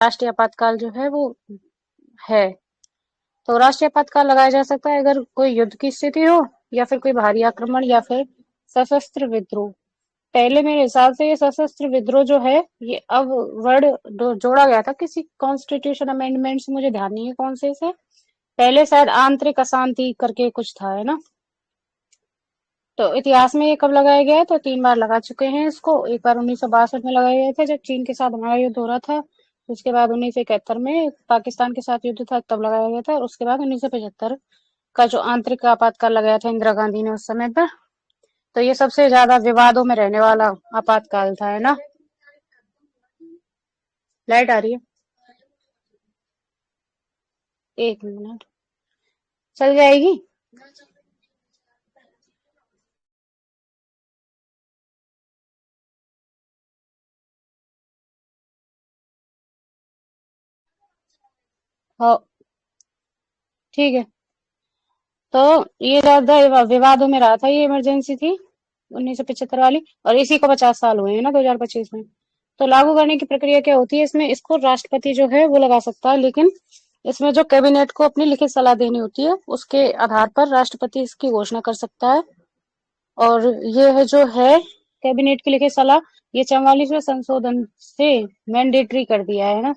राष्ट्रीय आपातकाल जो है वो है। तो राष्ट्रीय आपातकाल लगाया जा सकता है अगर कोई युद्ध की स्थिति हो, या फिर कोई भारी आक्रमण, या फिर सशस्त्र विद्रोह। पहले मेरे हिसाब से ये सशस्त्र विद्रोह जो है, ये अब वर्ड जोड़ा गया था किसी कॉन्स्टिट्यूशन अमेंडमेंट से, मुझे ध्यान नहीं है कौन से से। पहले शायद आंतरिक अशांति करके कुछ था, है ना। तो इतिहास में ये कब लगाया गया है, तो 3 बार लगा चुके हैं इसको। एक बार 1962 में लगाए गए थे जब चीन के साथ हमारा युद्ध हो रहा था। उसके बाद 1971 में पाकिस्तान के साथ युद्ध था, तब लगाया गया था। और उसके बाद 1975 का जो आंतरिक आपातकाल लगाया था इंदिरा गांधी ने उस समय पर। तो ये सबसे ज्यादा विवादों में रहने वाला आपातकाल था, है ना। लाइट आ रही है, 1 मिनट, चल जाएगी। हाँ, ठीक है। तो ये ज्यादा विवादों में रहा था, ये इमरजेंसी थी 1975 वाली, और इसी को 50 साल हुए हैं ना 2025 में। तो लागू करने की प्रक्रिया क्या होती है इसमें, इसको राष्ट्रपति जो है वो लगा सकता है, लेकिन इसमें जो कैबिनेट को अपनी लिखित सलाह देनी होती है, उसके आधार पर राष्ट्रपति इसकी घोषणा कर सकता है। और ये है जो है कैबिनेट की लिखित सलाह, ये 44वें संशोधन से मैंडेटरी कर दिया है ना।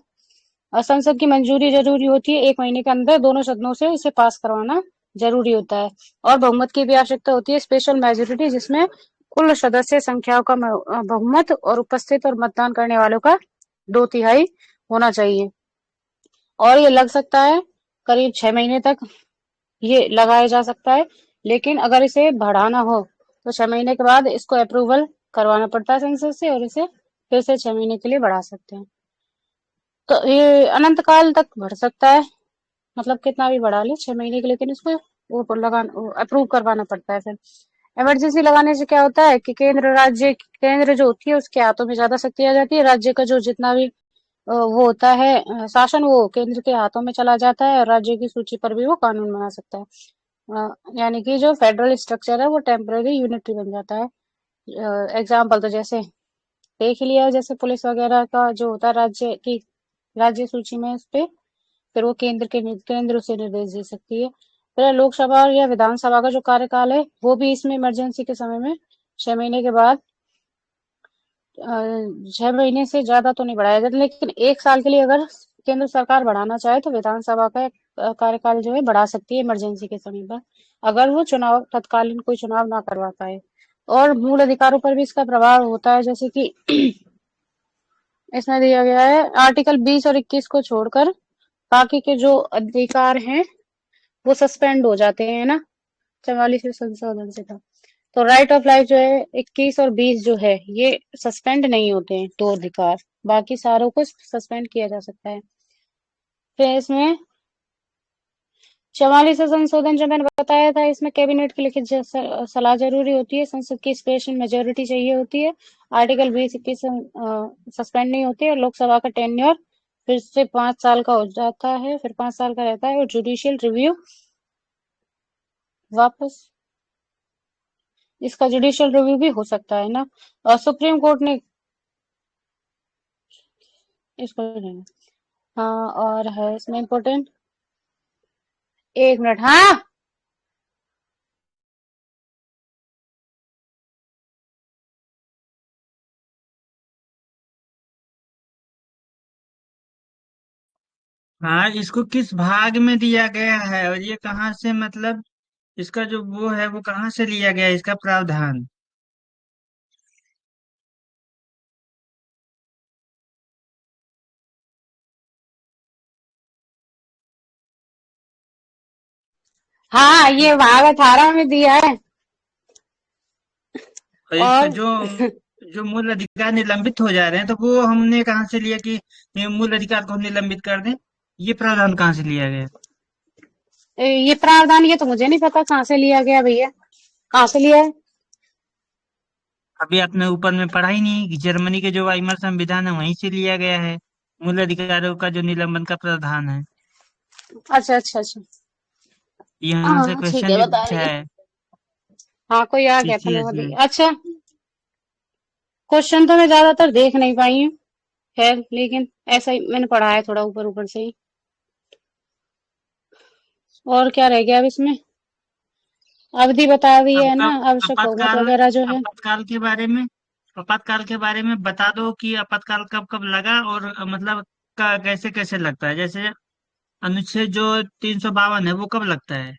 और संसद की मंजूरी जरूरी होती है, 1 महीने के अंदर दोनों सदनों से इसे पास करवाना जरूरी होता है। और बहुमत की भी आवश्यकता होती है, स्पेशल मेजोरिटी, जिसमें कुल सदस्य संख्याओं का बहुमत और उपस्थित और मतदान करने वालों का 2/3 होना चाहिए। और ये लग सकता है करीब 6 महीने तक ये लगाया जा सकता है। लेकिन अगर इसे बढ़ाना हो तो 6 महीने के बाद इसको अप्रूवल करवाना पड़ता है संसद से, और इसे फिर से 6 महीने के लिए बढ़ा सकते हैं। तो ये अनंत काल तक बढ़ सकता है, मतलब कितना भी बढ़ा ले 6 महीने के, लेकिन इसको वो लगाना, अप्रूव करवाना पड़ता है फिर। इमरजेंसी लगाने से क्या होता है कि केंद्र जो होती है उसके हाथों में ज्यादा शक्ति आ जाती है। राज्य का जो जितना भी वो होता है शासन, वो केंद्र के हाथों में चला जाता है, और राज्य की सूची पर भी वो कानून बना सकता है। यानी कि जो फेडरल स्ट्रक्चर है वो टेम्पररी यूनिटरी बन जाता है। एग्जाम्पल तो जैसे देख ही लिया, जैसे पुलिस वगैरह का जो होता है राज्य की, राज्य सूची में उस पे, फिर वो केंद्र से निर्देश दे सकती है। फिर लोकसभा या विधानसभा का जो कार्यकाल है वो भी इसमें इमरजेंसी के समय में 6 महीने के बाद 6 महीने से ज्यादा तो नहीं बढ़ाया जाता, लेकिन 1 साल के लिए अगर केंद्र सरकार बढ़ाना चाहे तो विधानसभा का कार्यकाल जो है बढ़ा सकती है इमरजेंसी के समय पर, अगर वो तत्कालीन कोई चुनाव ना करवा पाए। और मूल अधिकारों पर भी इसका प्रभाव होता है, जैसे कि इसमें दिया गया है आर्टिकल 20 और 21 को छोड़कर बाकी के जो अधिकार हैं वो सस्पेंड हो जाते हैं ना, 44वें संशोधन से था। तो राइट ऑफ लाइफ जो है 21 और 20 जो है ये सस्पेंड नहीं होते हैं, दो अधिकार, बाकी सारों को सस्पेंड किया जा सकता है। फिर इसमें 44वां संशोधन जो मैंने बताया था, इसमें कैबिनेट की लिखित सलाह जरूरी होती है, संसद की स्पेशल मेजोरिटी चाहिए होती है। आर्टिकल 20-21 सस्पेंड नहीं होते, और लोकसभा का टेन्योर फिर से 5 साल का हो जाता है, फिर 5 साल का रहता है। और जुडिशियल रिव्यू वापस, इसका जुडिशियल रिव्यू भी हो सकता है ना। और सुप्रीम कोर्ट ने इसको, हाँ, और है इसमें इम्पोर्टेंट, 1 मिनट, हाँ। हाँ, इसको किस भाग में दिया गया है और ये कहाँ से, मतलब इसका जो वो है वो कहाँ से लिया गया है, इसका प्रावधान। हाँ, ये भाग 18 में दिया है। और इसका और जो जो मूल अधिकार निलंबित हो जा रहे हैं तो वो हमने कहाँ से लिया कि ये मूल अधिकार को हम निलंबित कर दें, ये प्रावधान कहाँ से लिया गया। ये प्रावधान, ये तो मुझे नहीं पता कहाँ से लिया गया भैया, कहाँ से लिया है। अभी आपने ऊपर में पढ़ा ही नहीं कि जर्मनी के जो वाइमर संविधान है वहीं से लिया गया है, मूल अधिकारों का जो निलंबन का प्रावधान है। अच्छा, अच्छा, अच्छा। यहाँ से हाँ, ठीक क्वेश्चन है, भी बता पूछा रही है। है हाँ, कोई आ गया था, सीसीएस मैं में। अच्छा, क्वेश्चन तो मैं ज्यादातर देख नहीं पाई हूँ। है, लेकिन ऐसा ही मैंने पढ़ा है थोड़ा ऊपर ऊपर से ही। और क्या रह गया अब इसमें? अवधि बता दी अब है कब ना, आवश्यक बहुमत आपातकाल वगैरह जो है। आपातकाल के बारे में बता दो कि आपातकाल कब कब लगा और मतलब कैसे कैसे लगता है। जैसे अनुच्छेद जो 352 है वो कब लगता है।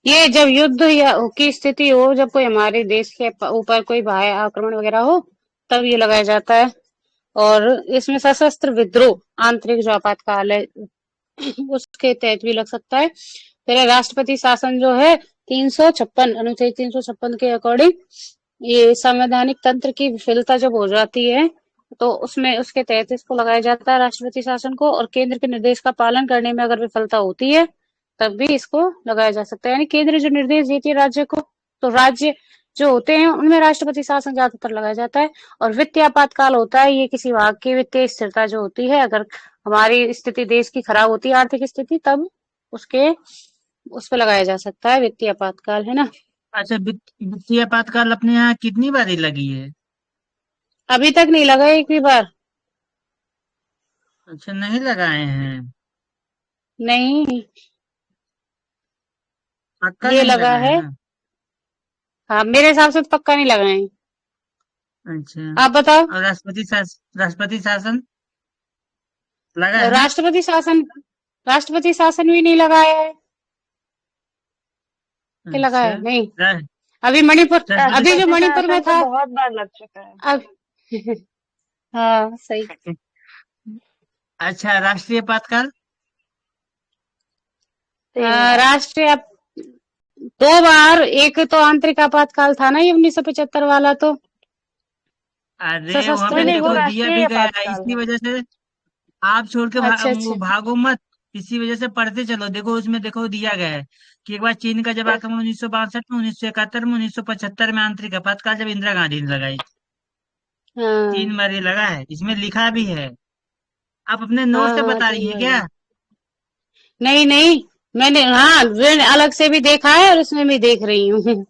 ये जब युद्ध या की स्थिति हो, जब कोई हमारे देश के ऊपर कोई बाह्य आक्रमण वगैरह हो, तब ये लगाया जाता है। और इसमें सशस्त्र विद्रोह, आंतरिक जो आपातकाल है, उसके तहत भी लग सकता है। फिर राष्ट्रपति शासन जो है, 356 अनुच्छेद 356 के अकॉर्डिंग, ये संवैधानिक तंत्र की विफलता जब हो जाती है, तो उसमें उसके तहत इसको लगाया जाता है राष्ट्रपति शासन को। और केंद्र के निर्देश का पालन करने में अगर विफलता होती है, तब भी इसको लगाया जा सकता है। यानी केंद्र जो निर्देश देती है राज्य को, तो राज्य जो होते हैं उनमें राष्ट्रपति शासन ज्यादातर लगाया जाता है। और वित्तीय आपातकाल होता है, ये किसी भाग की वित्तीय स्थिरता जो होती है, अगर हमारी स्थिति देश की खराब होती है, आर्थिक स्थिति, तब उसके उस पे लगाया जा सकता है वित्तीय आपातकाल, है ना। अच्छा, वित्तीय आपातकाल अपने यहाँ कितनी बारी लगी है। अभी तक नहीं लगा एक भी बार। अच्छा, नहीं लगाए हैं। नहीं, पक्का ये नहीं लगा लगाए है। हैं। हाँ, मेरे हिसाब से तो पक्का नहीं लगा है। अच्छा, आप बताओ। और राष्ट्रपति शासन लगा है ना। राष्ट्रपति शासन भी नहीं लगाया है कि लगा अच्छा, है? नहीं। रा- अभी मणिपुर, राष्ट्रपति अभी जो राष्ट्रपति मणिपुर में शासन तो था। बहुत बार लग चुका है। अब हाँ, सही। अच्छा, राष्ट्रीय आपातकाल। 3 बार। राष्ट्रीय 2 बार। एक तो आंतरिक आपातकाल था ना, ये 1975 वाला तो अरे वहां सशस्त्र पे नहीं नहीं, वो देखो विद्रोह। दिया राष्ट्रीय भी गया है, आपातकाल इसी है। वजह से आप छोड़ के अच्छा वो अच्छा। भागो मत। इसी वजह से पढ़ते चलो, देखो उसमें देखो दिया गया है कि एक बार चीन का जब फिर आक्रमण 1962 में, 1971 में, 1975 में आंतरिक आपातकाल जब इंदिरा गांधी ने लगाई थी। हाँ 3 बार ये लगा है, इसमें लिखा भी है। आप अपने नोट हाँ से हाँ, बता रही तीन हैं बार क्या। लगा। नहीं नहीं, मैंने अलग से भी देखा है और उसमें भी देख रही हूँ।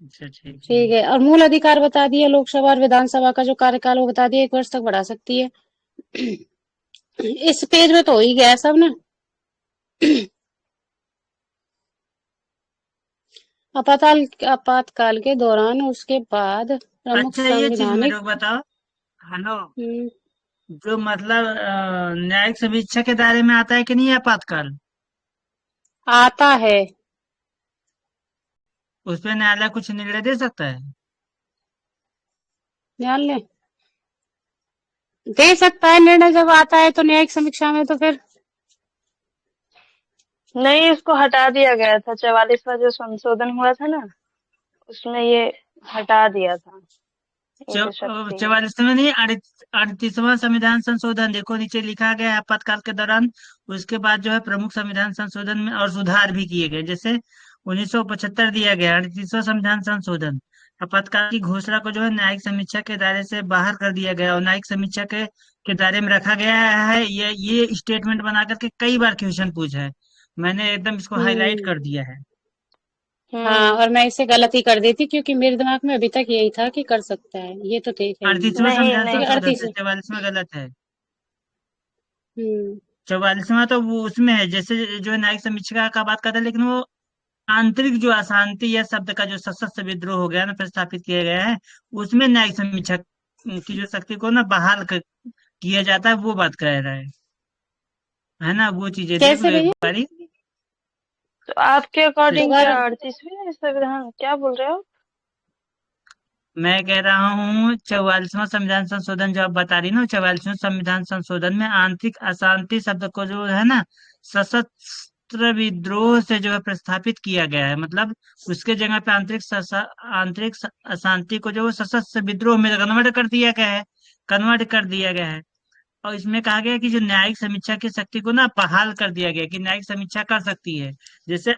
अच्छा, ठीक है। ठीक है। और मूल अधिकार बता दिए, लोकसभा और विधानसभा का जो कार्यकाल वो बता दिया, 1 वर्ष तक बढ़ा सकती है। इस पेज में तो हो ही गया है सब ना। आपातकाल के दौरान, उसके बाद प्रमुख अच्छा, ये चीज मेरे संविधानिक। को बताओ। हेलो। हम्म, जो मतलब न्यायिक समीक्षा के दायरे में आता है कि नहीं आपातकाल। आता है। उस पर न्यायालय कुछ निर्णय दे सकता है। न्यायालय दे सकता है निर्णय, जब आता है तो न्यायिक समीक्षा में, तो फिर। नहीं, इसको हटा दिया गया था। 44वां जो संशोधन हुआ था ना, उसमें ये हटा दिया था, ये जो शक्ति है। 44वां नहीं, 38वां संविधान संशोधन देखो, नीचे लिखा गया है आपातकाल के दौरान। उसके बाद जो है प्रमुख संविधान संशोधन में और सुधार भी किए गए। जैसे 1975 दिया गया 38वां संविधान संशोधन। आपातकाल की घोषणा को जो है न्यायिक समीक्षा के दायरे से बाहर कर दिया गया और न्यायिक समीक्षा के दायरे में रखा गया है। ये स्टेटमेंट बना करके कई बार क्वेश्चन पूछा है। मैंने एकदम इसको हाईलाइट हम्म। कर दिया है। हाँ, हम्म। और मैं इसे गलती कर देती, क्योंकि मेरे दिमाग में अभी तक यही था कि कर सकता है, ये तो ठीक है ही नहीं। 38वां नहीं संविधान ठीक है, नहीं। संशोधन 38। है, 44वां गलत है। हम्म। 44वां तो वो उसमें है, जैसे जो है न्यायिक समीक्षा का बात करता है, लेकिन वो आंतरिक जो अशांति या शब्द का जो सशस्त्र विद्रोह हो गया ना, प्रस्थापित किया गया है, उसमें न्यायिक समीक्षा की जो शक्ति को ना किया जाता है, वो बात कह रहा है ना। वो चीजें देख कैसे लो एक भैया? बारी। तो आपके अकॉर्डिंग क्या दोबारा। 38वीं संविधान क्या बोल रहे हो? मैं कह रहा हूँ 44वां संविधान संशोधन जो आप बता रही ना, 44वें संविधान संशोधन में आंतरिक अशांति शब्द को जो है ना, सशस्त्र विद्रोह से जो है प्रस्थापित किया गया है। मतलब उसके जगह पे अशांति को जो है सशस्त्र विद्रोह में कन्वर्ट कर दिया गया है। कन्वर्ट कर दिया गया है। और इसमें कहा गया है कि जो न्यायिक समीक्षा की शक्ति को ना बहाल कर दिया गया है, कि न्यायिक समीक्षा कर सकती है। जैसे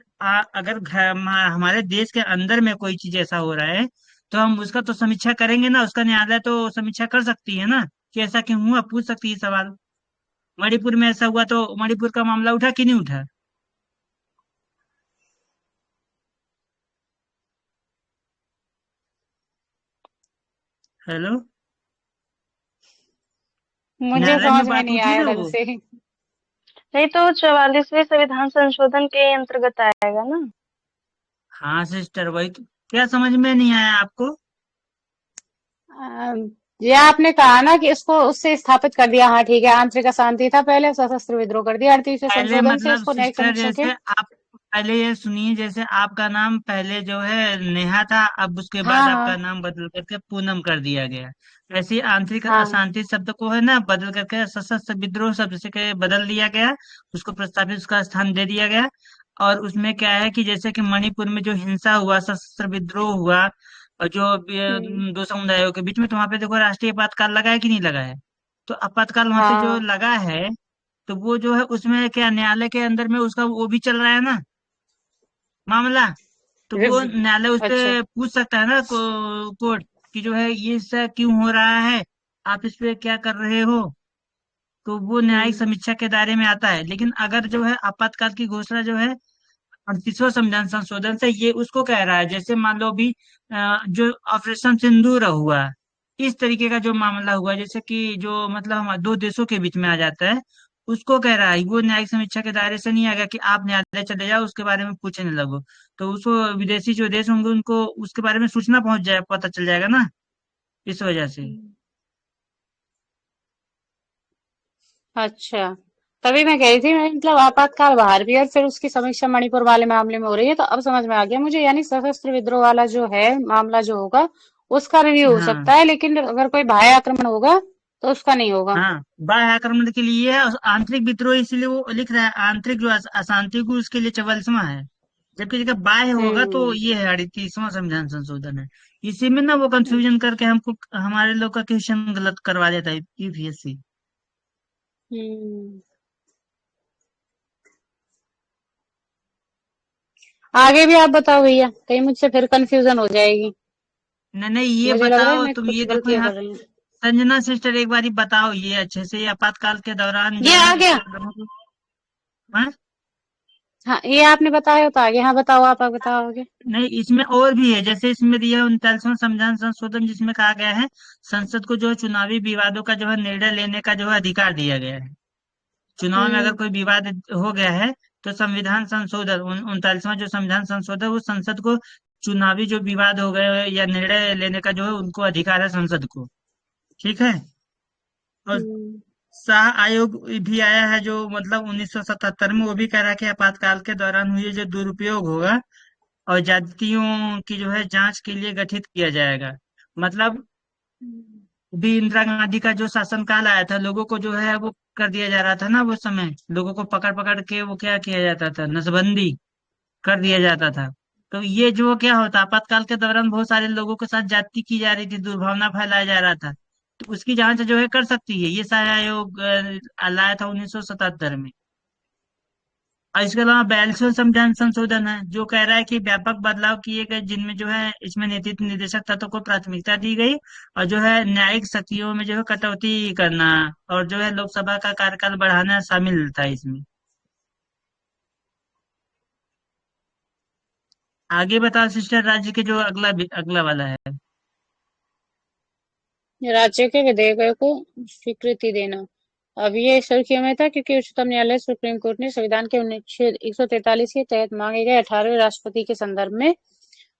अगर हमारे देश के अंदर में कोई चीज ऐसा हो रहा है, तो हम उसका तो समीक्षा करेंगे ना, उसका न्यायालय तो समीक्षा कर सकती है ना, कि ऐसा क्यों हुआ, पूछ सकती है सवाल। मणिपुर में ऐसा हुआ तो मणिपुर का मामला उठा कि नहीं उठा। हेलो। मुझे न्यायालय में समझ में बात नहीं उठी आया ना ढंग वो। से। नहीं तो 44वें संविधान संशोधन के अंतर्गत आएगा ना। हाँ सिस्टर, वही तो। क्या समझ में नहीं आया आपको? अम, ये आपने कहा ना कि इसको उससे स्थापित कर दिया, हाँ ठीक है, आंतरिक अशांति था पहले, सशस्त्र विद्रोह कर दिया 38वें पहले संशोधन से मतलब इसको न्यायिक सिस्टर, समीक्षा के। जैसे आप पहले ये सुनिए, जैसे आपका नाम पहले जो है नेहा था, अब उसके बाद हाँ आपका हाँ नाम बदल करके पूनम कर दिया गया। ऐसे ही आंतरिक हाँ। अशांति शब्द को है ना बदल करके सशस्त्र विद्रोह शब्द से के बदल दिया गया। उसको प्रस्तावित उसका स्थान दे दिया गया। और उसमें क्या है कि जैसे कि मणिपुर में जो हिंसा हुआ, सशस्त्र विद्रोह हुआ, और जो हम्म। दो समुदायों के बीच में, तो वहां पे देखो राष्ट्रीय आपातकाल लगा है कि नहीं लगा है? तो आपातकाल वहां पे जो हाँ। लगा है, तो वो जो है उसमें क्या न्यायालय के अंदर में उसका वो भी चल रहा है ना मामला। तो वो रि- न्यायालय उस पे अच्छा। पूछ सकता है ना कोर्ट कि जो है ये सब क्यों हो रहा है, आप इस पे क्या कर रहे हो। तो वो न्यायिक हम्म। समीक्षा के दायरे में आता है। लेकिन अगर जो है आपातकाल की घोषणा जो है 38वां संविधान संशोधन से, ये उसको कह रहा है, जैसे मान लो अभी जो ऑपरेशन सिंदूर हुआ, इस तरीके का जो मामला हुआ, जैसे कि जो मतलब हमारे दो देशों के बीच में आ जाता है, उसको कह रहा है वो न्यायिक समीक्षा के दायरे से नहीं आएगा कि आप न्यायालय चले जाओ उसके बारे में पूछने लगो। तो उसको विदेशी जो देश होंगे उनको उसके बारे में सूचना पहुंच जाए, पता चल जाएगा ना, इस वजह से। अच्छा, तभी मैं कह रही थी, मैं मतलब आपातकाल बाहर भी है और फिर उसकी समीक्षा मणिपुर वाले मामले में हो रही है, तो अब समझ में आ गया मुझे, यानी सशस्त्र विद्रोह वाला जो है मामला जो होगा उसका रिव्यू हो सकता हाँ है, लेकिन अगर कोई बाह्य आक्रमण होगा तो उसका नहीं होगा। हाँ, बाह्य आक्रमण के लिए है, और आंतरिक विद्रोह इसीलिए वो लिख रहा है, आंतरिक जो अशांति को उसके लिए 44वां है। जबकि जगह बाह्य होगा तो हम्म। ये है 38वां संविधान संशोधन है। इसी में ना वो कंफ्यूजन अच्छा। करके हमको हमारे लोग का क्वेश्चन गलत करवा देता है यूपीएससी। हम्म। आगे भी आप बताओ भैया, कहीं मुझसे फिर कंफ्यूजन हो जाएगी। नहीं नहीं, ये मुझे लग रहा है बताओ मैं तुम, कुछ ये देखो गलतियां यहाँ, कर रही हूँ। संजना सिस्टर एक बारी बताओ ये अच्छे से, ये आपातकाल के दौरान जो ये है आ गया। लोगों को। हाँ? हाँ, ये आपने बताया तो आगे, हाँ बताओ, आप बताओ आगे। नहीं, इसमें और भी है। जैसे इसमें दिया है 39वां संविधान संशोधन, जिसमें कहा गया है संसद को जो है चुनावी विवादों का जो है निर्णय लेने का जो है अधिकार दिया गया है। चुनाव में अगर हम्म। कोई विवाद हो गया है, तो संविधान संशोधन 39वां जो संविधान संशोधन, वो संसद को चुनावी जो विवाद हो गए या निर्णय लेने का जो है उनको अधिकार है संसद को। ठीक है। और हम्म। शाह आयोग भी आया है जो मतलब 1977 में, वो भी कह रहा है कि आपातकाल के दौरान हुए जो दुरुपयोग होगा और ज्यादतियों की जो है जांच के लिए गठित किया जाएगा। मतलब भी इंदिरा गांधी का जो शासनकाल आया था, लोगों को जो है वो कर दिया जा रहा था ना, वो समय लोगों को पकड़ पकड़ के वो क्या किया जाता था, नसबंदी कर दिया जाता था। तो ये जो क्या होता, आपातकाल के दौरान बहुत सारे लोगों के साथ ज्यादती की जा रही थी, दुर्भावना फैलाया जा रहा था। तो उसकी जांच जो है कर सकती है, ये सारा आयोग लाया था 1977 में। और इसके अलावा 42वां संविधान संशोधन है जो कह रहा है कि व्यापक बदलाव किए गए, जिनमें जो है इसमें नीति निर्देशक तत्वों को प्राथमिकता दी गई, और जो है न्यायिक शक्तियों में जो है कटौती करना, और जो है लोकसभा का कार्यकाल बढ़ाना शामिल था इसमें। आगे बताओ सिस्टर, राज्य के जो अगला अगला वाला है। राज्य के विधेयकों को स्वीकृति देना, अब ये सुर्खियों में था क्योंकि उच्चतम न्यायालय सुप्रीम कोर्ट ने संविधान के अनुच्छेद 143 के तहत मांगे गए 18वें राष्ट्रपति के संदर्भ में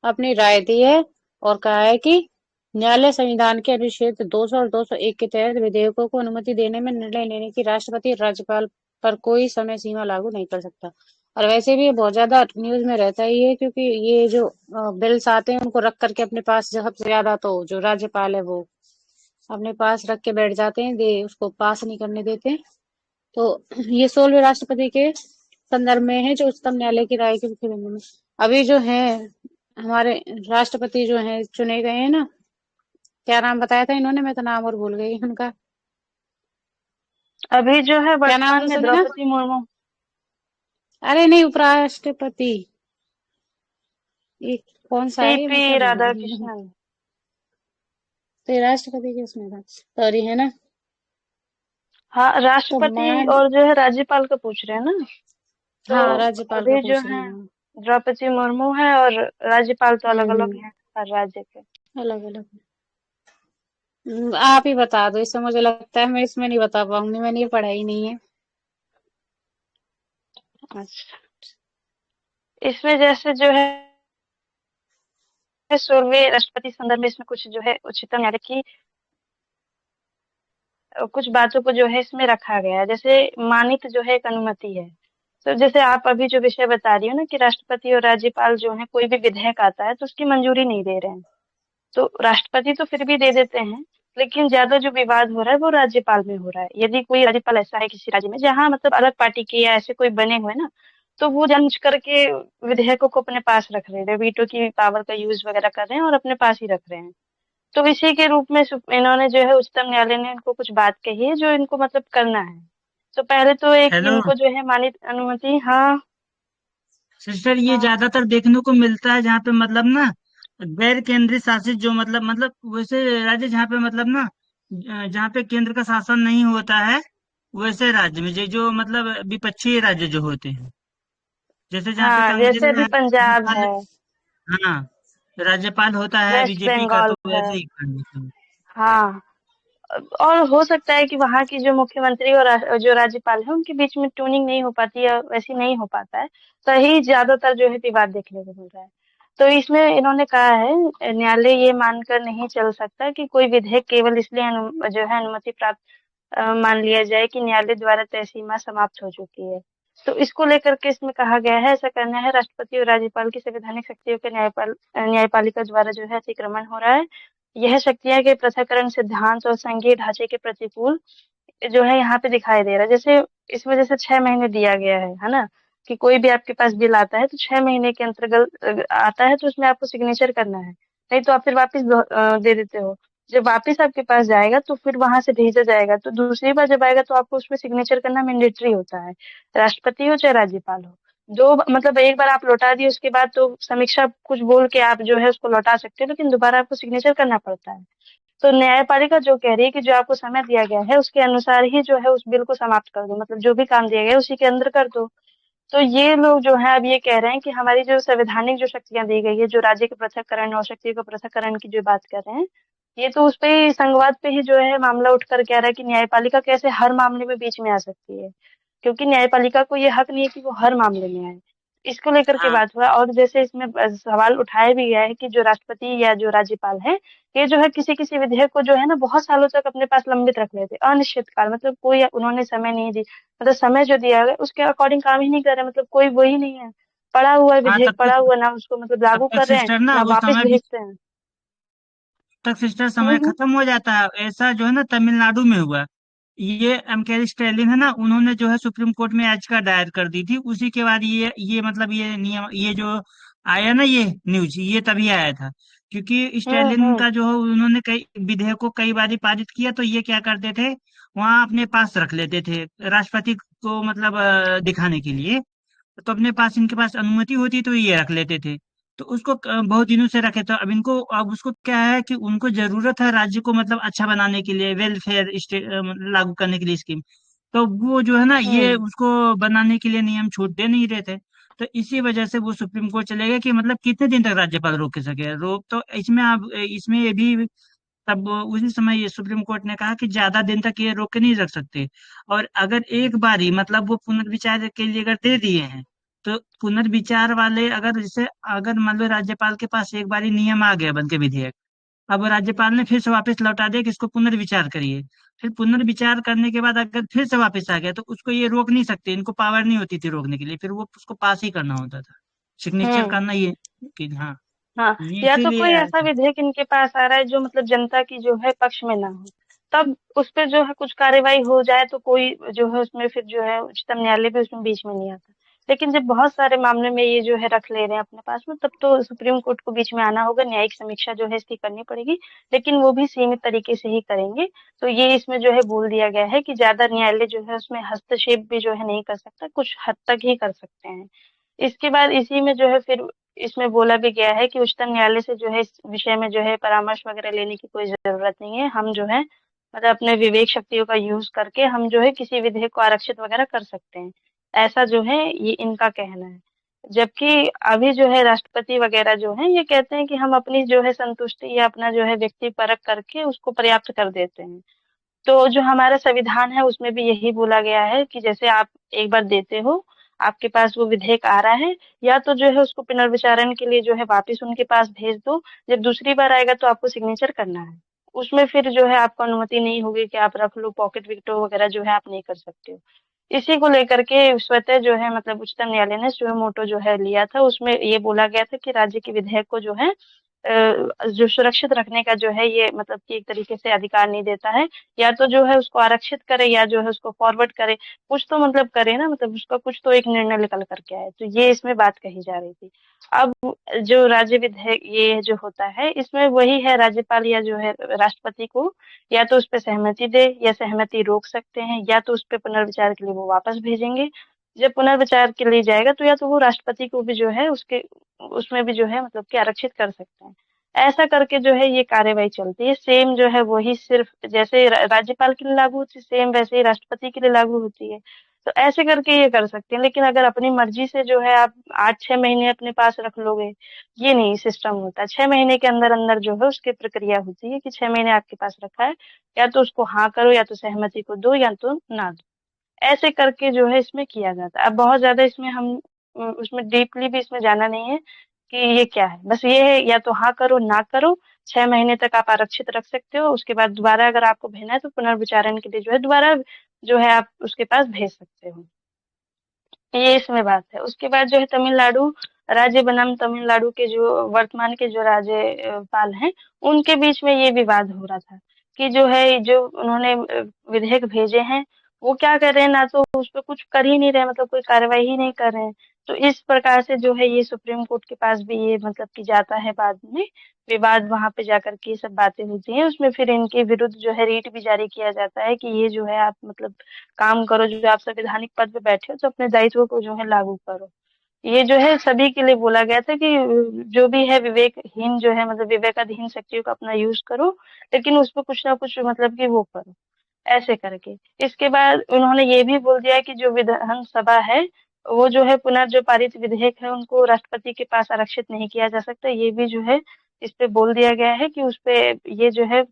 अपनी राय दी है और कहा है कि न्यायालय संविधान के अनुच्छेद 200 और 201 के तहत विधेयकों को अनुमति देने में निर्णय लेने की राष्ट्रपति और राज्यपाल पर कोई समय सीमा लागू नहीं कर सकता। और वैसे भी ये बहुत ज्यादा न्यूज में रहता ही है क्योंकि ये जो बिल्स आते हैं उनको रख करके अपने पास सबसे ज्यादा तो जो राज्यपाल है वो अपने पास रख के बैठ जाते हैं, दे उसको पास नहीं करने देते। तो ये 16वें राष्ट्रपति के संदर्भ में है जो उच्चतम न्यायालय की राय के विषय में। अभी जो है हमारे राष्ट्रपति जो है चुने गए हैं ना, क्या नाम बताया था इन्होंने, मैं तो नाम और भूल गई उनका। अभी जो है क्या नाम था वर्तमान में संजना? द्रौपदी मुर्मू। अरे नहीं, उपराष्ट्रपति। ये कौन सा है ये, मैं क्या सीपी बोल रही हूँ। राधाकृष्णन। तो ये राष्ट्रपति के उसमें था, सॉरी, है ना। हाँ, तो राष्ट्रपति मान, और जो है राज्यपाल का पूछ रहे हैं ना। हाँ तो राज्यपाल का अभी जो पूछ रही है हूँ। द्रौपदी मुर्मू है, और राज्यपाल तो अलग अलग हम्म। हैं हर राज्य के। अलग अलग। आप ही बता दो, इससे मुझे लगता है मैं इसमें नहीं बता पाऊंगी, मैंने ये पढ़ा ही नहीं है। अच्छा, इसमें जैसे जो है 16वें राष्ट्रपति संदर्भ में इसमें कुछ जो है उच्चतम न्यायालय की कुछ बातों को जो है इसमें रखा गया है। जैसे मानित जो है एक अनुमति है। तो जैसे आप अभी जो विषय बता रही हो ना कि राष्ट्रपति और राज्यपाल जो है कोई भी विधेयक आता है तो उसकी मंजूरी नहीं दे रहे हैं। तो राष्ट्रपति तो फिर भी दे देते हैं, लेकिन ज्यादा जो विवाद हो रहा है वो राज्यपाल में हो रहा है। यदि कोई राज्यपाल ऐसा है किसी राज्य में जहाँ मतलब अलग पार्टी के या ऐसे कोई बने हुए ना, तो वो जानबूझ करके विधेयकों को अपने पास रख रहे हैं, वीटो की पावर का यूज वगैरह कर रहे हैं और अपने पास ही रख रहे हैं। तो इसी के रूप में इन्होंने जो है उच्चतम न्यायालय ने इनको कुछ बात कही है जो इनको मतलब करना है। तो पहले तो एक हेलो इनको जो है मानित अनुमति, हाँ। सिस्टर, ये हाँ ज्यादातर देखने को मिलता है जहाँ पे मतलब ना गैर केंद्रीय शासित जो मतलब वैसे राज्य जहाँ पे मतलब ना जहाँ पे केंद्र का शासन नहीं होता है, वैसे राज्य में जो मतलब विपक्षी राज्य जो होते हैं, जैसे जहाँ पे हाँ, कांग्रेस जैसे अभी पंजाब राज्यपाल, है, हाँ, राज्यपाल होता है वेस्ट बीजेपी का, बंगाल तो है। वैसे ही कांग्रेस। हाँ, और हो सकता है कि वहाँ की जो मुख्यमंत्री और जो राज्यपाल है उनके बीच में ट्यूनिंग नहीं हो पाती या वैसे नहीं हो पाता है, तो ही ज्यादातर जो है विवाद देखने को मिल रहा है। तो इसमें इन्होंने कहा है न्यायालय ये मानकर नहीं चल सकता कि कोई विधेयक केवल इसलिए जो है अनुमति प्राप्त मान लिया जाए कि न्यायालय द्वारा तय सीमा समाप्त हो चुकी है। तो इसको लेकर के इसमें कहा गया है ऐसा करना है राष्ट्रपति और राज्यपाल की संवैधानिक शक्तियों के न्यायपालिका द्वारा जो है अतिक्रमण हो रहा है। यह शक्तियां के पृथक्करण सिद्धांत और संघीय ढांचे के प्रतिकूल जो है यहाँ पे दिखाई दे रहा है। जैसे इसमें जैसे 6 महीने दिया गया है ना, कि कोई भी आपके पास बिल आता है तो 6 महीने के अंतर्गत आता है तो उसमें आपको सिग्नेचर करना है, नहीं तो आप फिर वापस दे देते हो। जब वापस आपके पास जाएगा तो फिर वहां से भेजा जाएगा, तो दूसरी बार जब आएगा तो आपको उसमें सिग्नेचर करना मैंडेटरी होता है, राष्ट्रपति हो चाहे राज्यपाल हो। मतलब एक बार आप लौटा दिए उसके बाद तो समीक्षा कुछ बोल के आप जो है उसको लौटा सकते हो, लेकिन दोबारा आपको सिग्नेचर करना पड़ता है। तो न्यायपालिका जो कह रही है कि जो आपको समय दिया गया है उसके अनुसार ही जो है उस बिल को समाप्त कर दो, मतलब जो भी काम दिया गया है उसी के अंदर कर दो। तो ये लोग जो है अब ये कह रहे हैं कि हमारी जो संवैधानिक जो शक्तियां दी गई है, जो राज्य के पृथक्करण और शक्तियों के पृथक्करण की जो बात कर रहे हैं, ये तो उस पे ही संघवाद पे ही जो है मामला उठ कर कह रहा है कि न्यायपालिका कैसे हर मामले में बीच में आ सकती है, क्योंकि न्यायपालिका को ये हक नहीं है कि वो हर मामले में आए। इसको लेकर के हाँ बात हुआ, और जैसे इसमें सवाल उठाया भी गया है कि जो राष्ट्रपति या जो राज्यपाल है, ये जो है किसी किसी विधेयक को जो है ना बहुत सालों तक अपने पास लंबित रख लेते, अनिश्चित काल, मतलब कोई उन्होंने समय नहीं दी, मतलब समय जो दिया गया उसके अकॉर्डिंग काम ही नहीं कर रहे, मतलब कोई वही नहीं है, पड़ा हुआ है हाँ, विधेयक, पड़ा हुआ, ना उसको मतलब तब लागू तक कर रहे हैं सिस्टर ना ना वो वापस समय भी भेजते हैं। तक सिस्टर समय हम्म। खत्म हो जाता है। ऐसा जो है ना तमिलनाडु में हुआ। ये एम के स्टैलिन है ना, उन्होंने जो है सुप्रीम कोर्ट में याचिका दायर कर दी थी। उसी के बाद ये मतलब ये नियम, ये जो आया ना, ये न्यूज ये तभी आया था, क्योंकि स्टैलिन हम्म। का जो है उन्होंने कई विधेयक को कई बार पारित किया, तो ये क्या करते थे, वहां अपने पास रख लेते थे राष्ट्रपति को मतलब दिखाने के लिए। तो अपने पास इनके पास अनुमति होती तो ये रख लेते थे। तो उसको बहुत दिनों से रखे, तो अब उसको क्या है कि उनको जरूरत है राज्य को मतलब अच्छा बनाने के लिए, वेलफेयर लागू करने के लिए स्कीम। तो वो जो है ना ये हम्म। उसको बनाने के लिए नियम छूट दे नहीं रहे थे। तो इसी वजह से वो सुप्रीम कोर्ट चले गए कि मतलब कितने दिन तक राज्यपाल रोक सके। रोक तो इसमें आप इसमें ये भी, तब उसी समय ये सुप्रीम कोर्ट ने कहा कि ज्यादा दिन तक ये रोक के नहीं रख सकते। और अगर एक बारी मतलब वो पुनर्विचार के लिए अगर दे दिए हैं, तो पुनर्विचार वाले अगर जैसे अगर मान लो राज्यपाल के पास एक बारी नियम आ गया बन के विधेयक, अब राज्यपाल ने फिर से वापस लौटा दिया कि इसको पुनर्विचार करिए। फिर पुनर्विचार करने के बाद अगर फिर से वापस आ गया तो उसको ये रोक नहीं सकते, इनको पावर नहीं होती थी रोकने के लिए, फिर वो उसको पास ही करना होता था, सिग्नेचर हम्म। करना ये कि हाँ, हाँ, ये या तो इसीलिए कोई आया ऐसा था। विधेयक इनके पास आ रहा है जो मतलब जनता की जो है पक्ष में ना हो, तब उस पे जो है कुछ कार्रवाई हो जाए तो कोई जो है उसमें फिर जो है उच्चतम न्यायालय भी उसमें बीच में नहीं आता। लेकिन जब बहुत सारे मामले में ये जो है रख ले रहे हैं अपने पास में, तब तो सुप्रीम कोर्ट को बीच में आना होगा, न्यायिक समीक्षा जो है इसकी करनी पड़ेगी, लेकिन वो भी सीमित तरीके से ही करेंगे। तो ये इसमें जो है बोल दिया गया है कि ज्यादा न्यायालय जो है उसमें हस्तक्षेप भी जो है नहीं कर सकता, कुछ हद तक ही कर सकते हैं। इसके बाद इसी में जो है फिर इसमें बोला भी गया है कि उच्चतम न्यायालय से जो है इस विषय में जो है परामर्श वगैरह लेने की कोई जरूरत नहीं है, हम जो है मतलब अपने विवेक शक्तियों का यूज करके हम जो है किसी विधेयक को आरक्षित वगैरह कर सकते हैं, ऐसा जो है ये इनका कहना है। जबकि अभी जो है राष्ट्रपति वगैरह जो हैं ये कहते हैं कि हम अपनी जो है संतुष्टि या अपना जो है व्यक्ति परख करके उसको पर्याप्त कर देते हैं। तो जो हमारा संविधान है उसमें भी यही बोला गया है कि जैसे आप एक बार देते हो, आपके पास वो विधेयक आ रहा है, या तो जो है उसको पुनर्विचारण के लिए जो है वापस उनके पास भेज दो। जब दूसरी बार आएगा तो आपको सिग्नेचर करना है। उसमें फिर जो है आपको अनुमति नहीं होगी कि आप रख लो, पॉकेट विक्टो वगैरह जो है आप नहीं कर सकते हो। इसी को लेकर के स्वतः जो है मतलब उच्चतम न्यायालय ने सुओ मोटो जो है लिया था। उसमें ये बोला गया था कि राज्य के विधेयक को जो है जो सुरक्षित रखने का जो है ये मतलब कि एक तरीके से अधिकार नहीं देता है। या तो जो है उसको आरक्षित करे या जो है उसको फॉरवर्ड करे। कुछ तो मतलब करे ना, मतलब उसका कुछ तो एक निर्णय निकल करके आए। तो ये इसमें बात कही जा रही थी। अब जो राज्य विधेयक ये जो होता है इसमें वही है, राज्यपाल या जो है राष्ट्रपति को या तो उस पे सहमति दे या सहमति रोक सकते हैं, या तो उस पे पुनर्विचार के लिए वो वापस भेजेंगे। जब पुनर्विचार के लिए जाएगा तो या तो वो राष्ट्रपति को भी जो है उसके उसमें भी जो है मतलब कि आरक्षित कर सकते हैं। ऐसा करके जो है ये कार्यवाही चलती है। सेम जो है वही सिर्फ जैसे राज्यपाल के लिए लागू होती है, सेम वैसे ही राष्ट्रपति के लिए लागू होती है। तो ऐसे करके ये कर सकते हैं। लेकिन अगर अपनी मर्जी से जो है आप 8-6 महीने अपने पास रख लोगे, ये नहीं सिस्टम होता। 6 महीने के अंदर अंदर जो है उसकी प्रक्रिया होती है कि 6 महीने आपके पास रखा है, या तो उसको हाँ करो या तो सहमति को दो या तो ना दो। ऐसे करके जो है इसमें किया जाता है। अब बहुत ज्यादा इसमें हम उसमें डीपली भी इसमें जाना नहीं है कि ये क्या है। बस ये है या तो हाँ करो ना करो, 6 महीने तक आप आरक्षित रख सकते हो। उसके बाद दोबारा अगर आपको भेजना है तो पुनर्विचारण के लिए जो है दोबारा जो है आप उसके पास भेज सकते हो। ये इसमें बात है। उसके बाद जो है तमिलनाडु राज्य बनाम तमिलनाडु के जो वर्तमान के जो राज्यपाल हैं उनके बीच में ये विवाद हो रहा था कि जो है जो उन्होंने विधेयक भेजे हैं वो क्या कर रहे हैं, ना तो उस पर कुछ कर ही नहीं रहे, मतलब कोई कार्रवाई ही नहीं कर रहे हैं। तो इस प्रकार से जो है ये सुप्रीम कोर्ट के पास भी ये मतलब कि जाता है बाद में विवाद। वहां पे जाकर के ये सब बातें होती हैं। उसमें फिर इनके विरुद्ध जो है रीट भी जारी किया जाता है कि ये जो है आप मतलब काम करो, जो आप संवैधानिक पद पे बैठे हो तो अपने दायित्व को जो है लागू करो। ये जो है सभी के लिए बोला गया था कि जो भी है विवेकहीन जो है मतलब विवेकाधीन शक्तियों का अपना यूज करो, लेकिन उस पर कुछ ना कुछ मतलब कि वो करो, ऐसे करके। इसके बाद उन्होंने ये भी बोल दिया कि जो विधानसभा है वो जो है जो पारित विधेयक है उनको राष्ट्रपति के पास आरक्षित नहीं किया जा सकता। ये भी जो है इस पे बोल दिया गया है कि उस पे ये जो है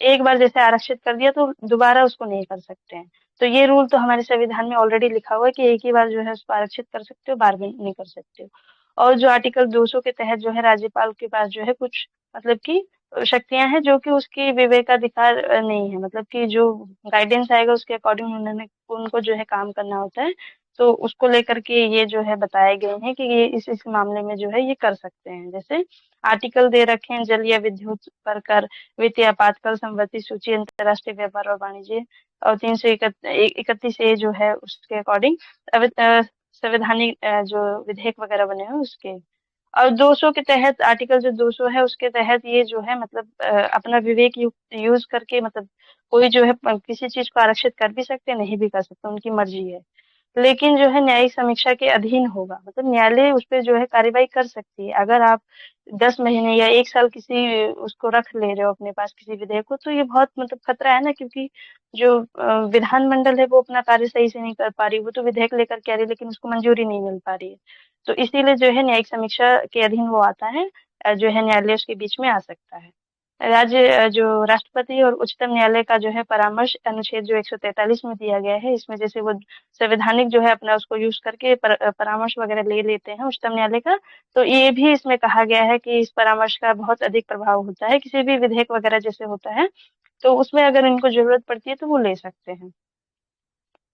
एक बार जैसे आरक्षित कर दिया तो दोबारा उसको नहीं कर सकते हैं। तो ये रूल तो हमारे संविधान में ऑलरेडी लिखा हुआ है कि एक ही बार जो है उसको आरक्षित कर सकते हो, बार बार नहीं कर सकते हो। और जो आर्टिकल 200 के तहत जो है राज्यपाल के पास जो है कुछ मतलब कि शक्तियां हैं जो कि उसकी विवेकाधिकार नहीं है, मतलब कि जो गाइडेंस आएगा उसके अकॉर्डिंग उन्होंने उनको जो है काम करना होता है। तो उसको लेकर के ये जो है बताए गए हैं कि ये इस मामले में जो है ये कर सकते हैं। जैसे आर्टिकल दे रखे हैं जल या विद्युत पर कर, वित्तीय आपातकाल संपत्ति सूची, अंतर्राष्ट्रीय व्यापार और वाणिज्य। और 331 ए जो है उसके अकॉर्डिंग संवैधानिक जो विधेयक वगैरह बने हैं उसके। और 200 के तहत आर्टिकल जो 200 है उसके तहत ये जो है मतलब अपना विवेक यूज करके मतलब कोई जो है किसी चीज को आरक्षित कर भी सकते हैं, नहीं भी कर सकते, उनकी मर्जी है। लेकिन जो है न्यायिक समीक्षा के अधीन होगा, मतलब न्यायालय उस पर जो है कार्यवाही कर सकती है। अगर आप 10 महीने या 1 साल किसी उसको रख ले रहे हो अपने पास किसी विधेयक को, तो ये बहुत मतलब खतरा है ना, क्योंकि जो विधानमंडल है वो अपना कार्य सही से नहीं कर पा रही। वो तो विधेयक लेकर के आ रही है लेकिन उसको मंजूरी नहीं मिल पा रही है। तो इसीलिए जो है न्यायिक समीक्षा के अधीन वो आता है, जो है न्यायालय उसके बीच में आ सकता है। जो राष्ट्रपति और उच्चतम न्यायालय का जो है परामर्श अनुच्छेद जो 143 में दिया गया है, इसमें जैसे वो संवैधानिक जो है अपना उसको यूज करके परामर्श वगैरह ले लेते हैं उच्चतम न्यायालय का। तो ये भी इसमें कहा गया है कि इस परामर्श का बहुत अधिक प्रभाव होता है किसी भी विधेयक वगैरह जैसे होता है, तो उसमें अगर इनको जरूरत पड़ती है तो वो ले सकते हैं।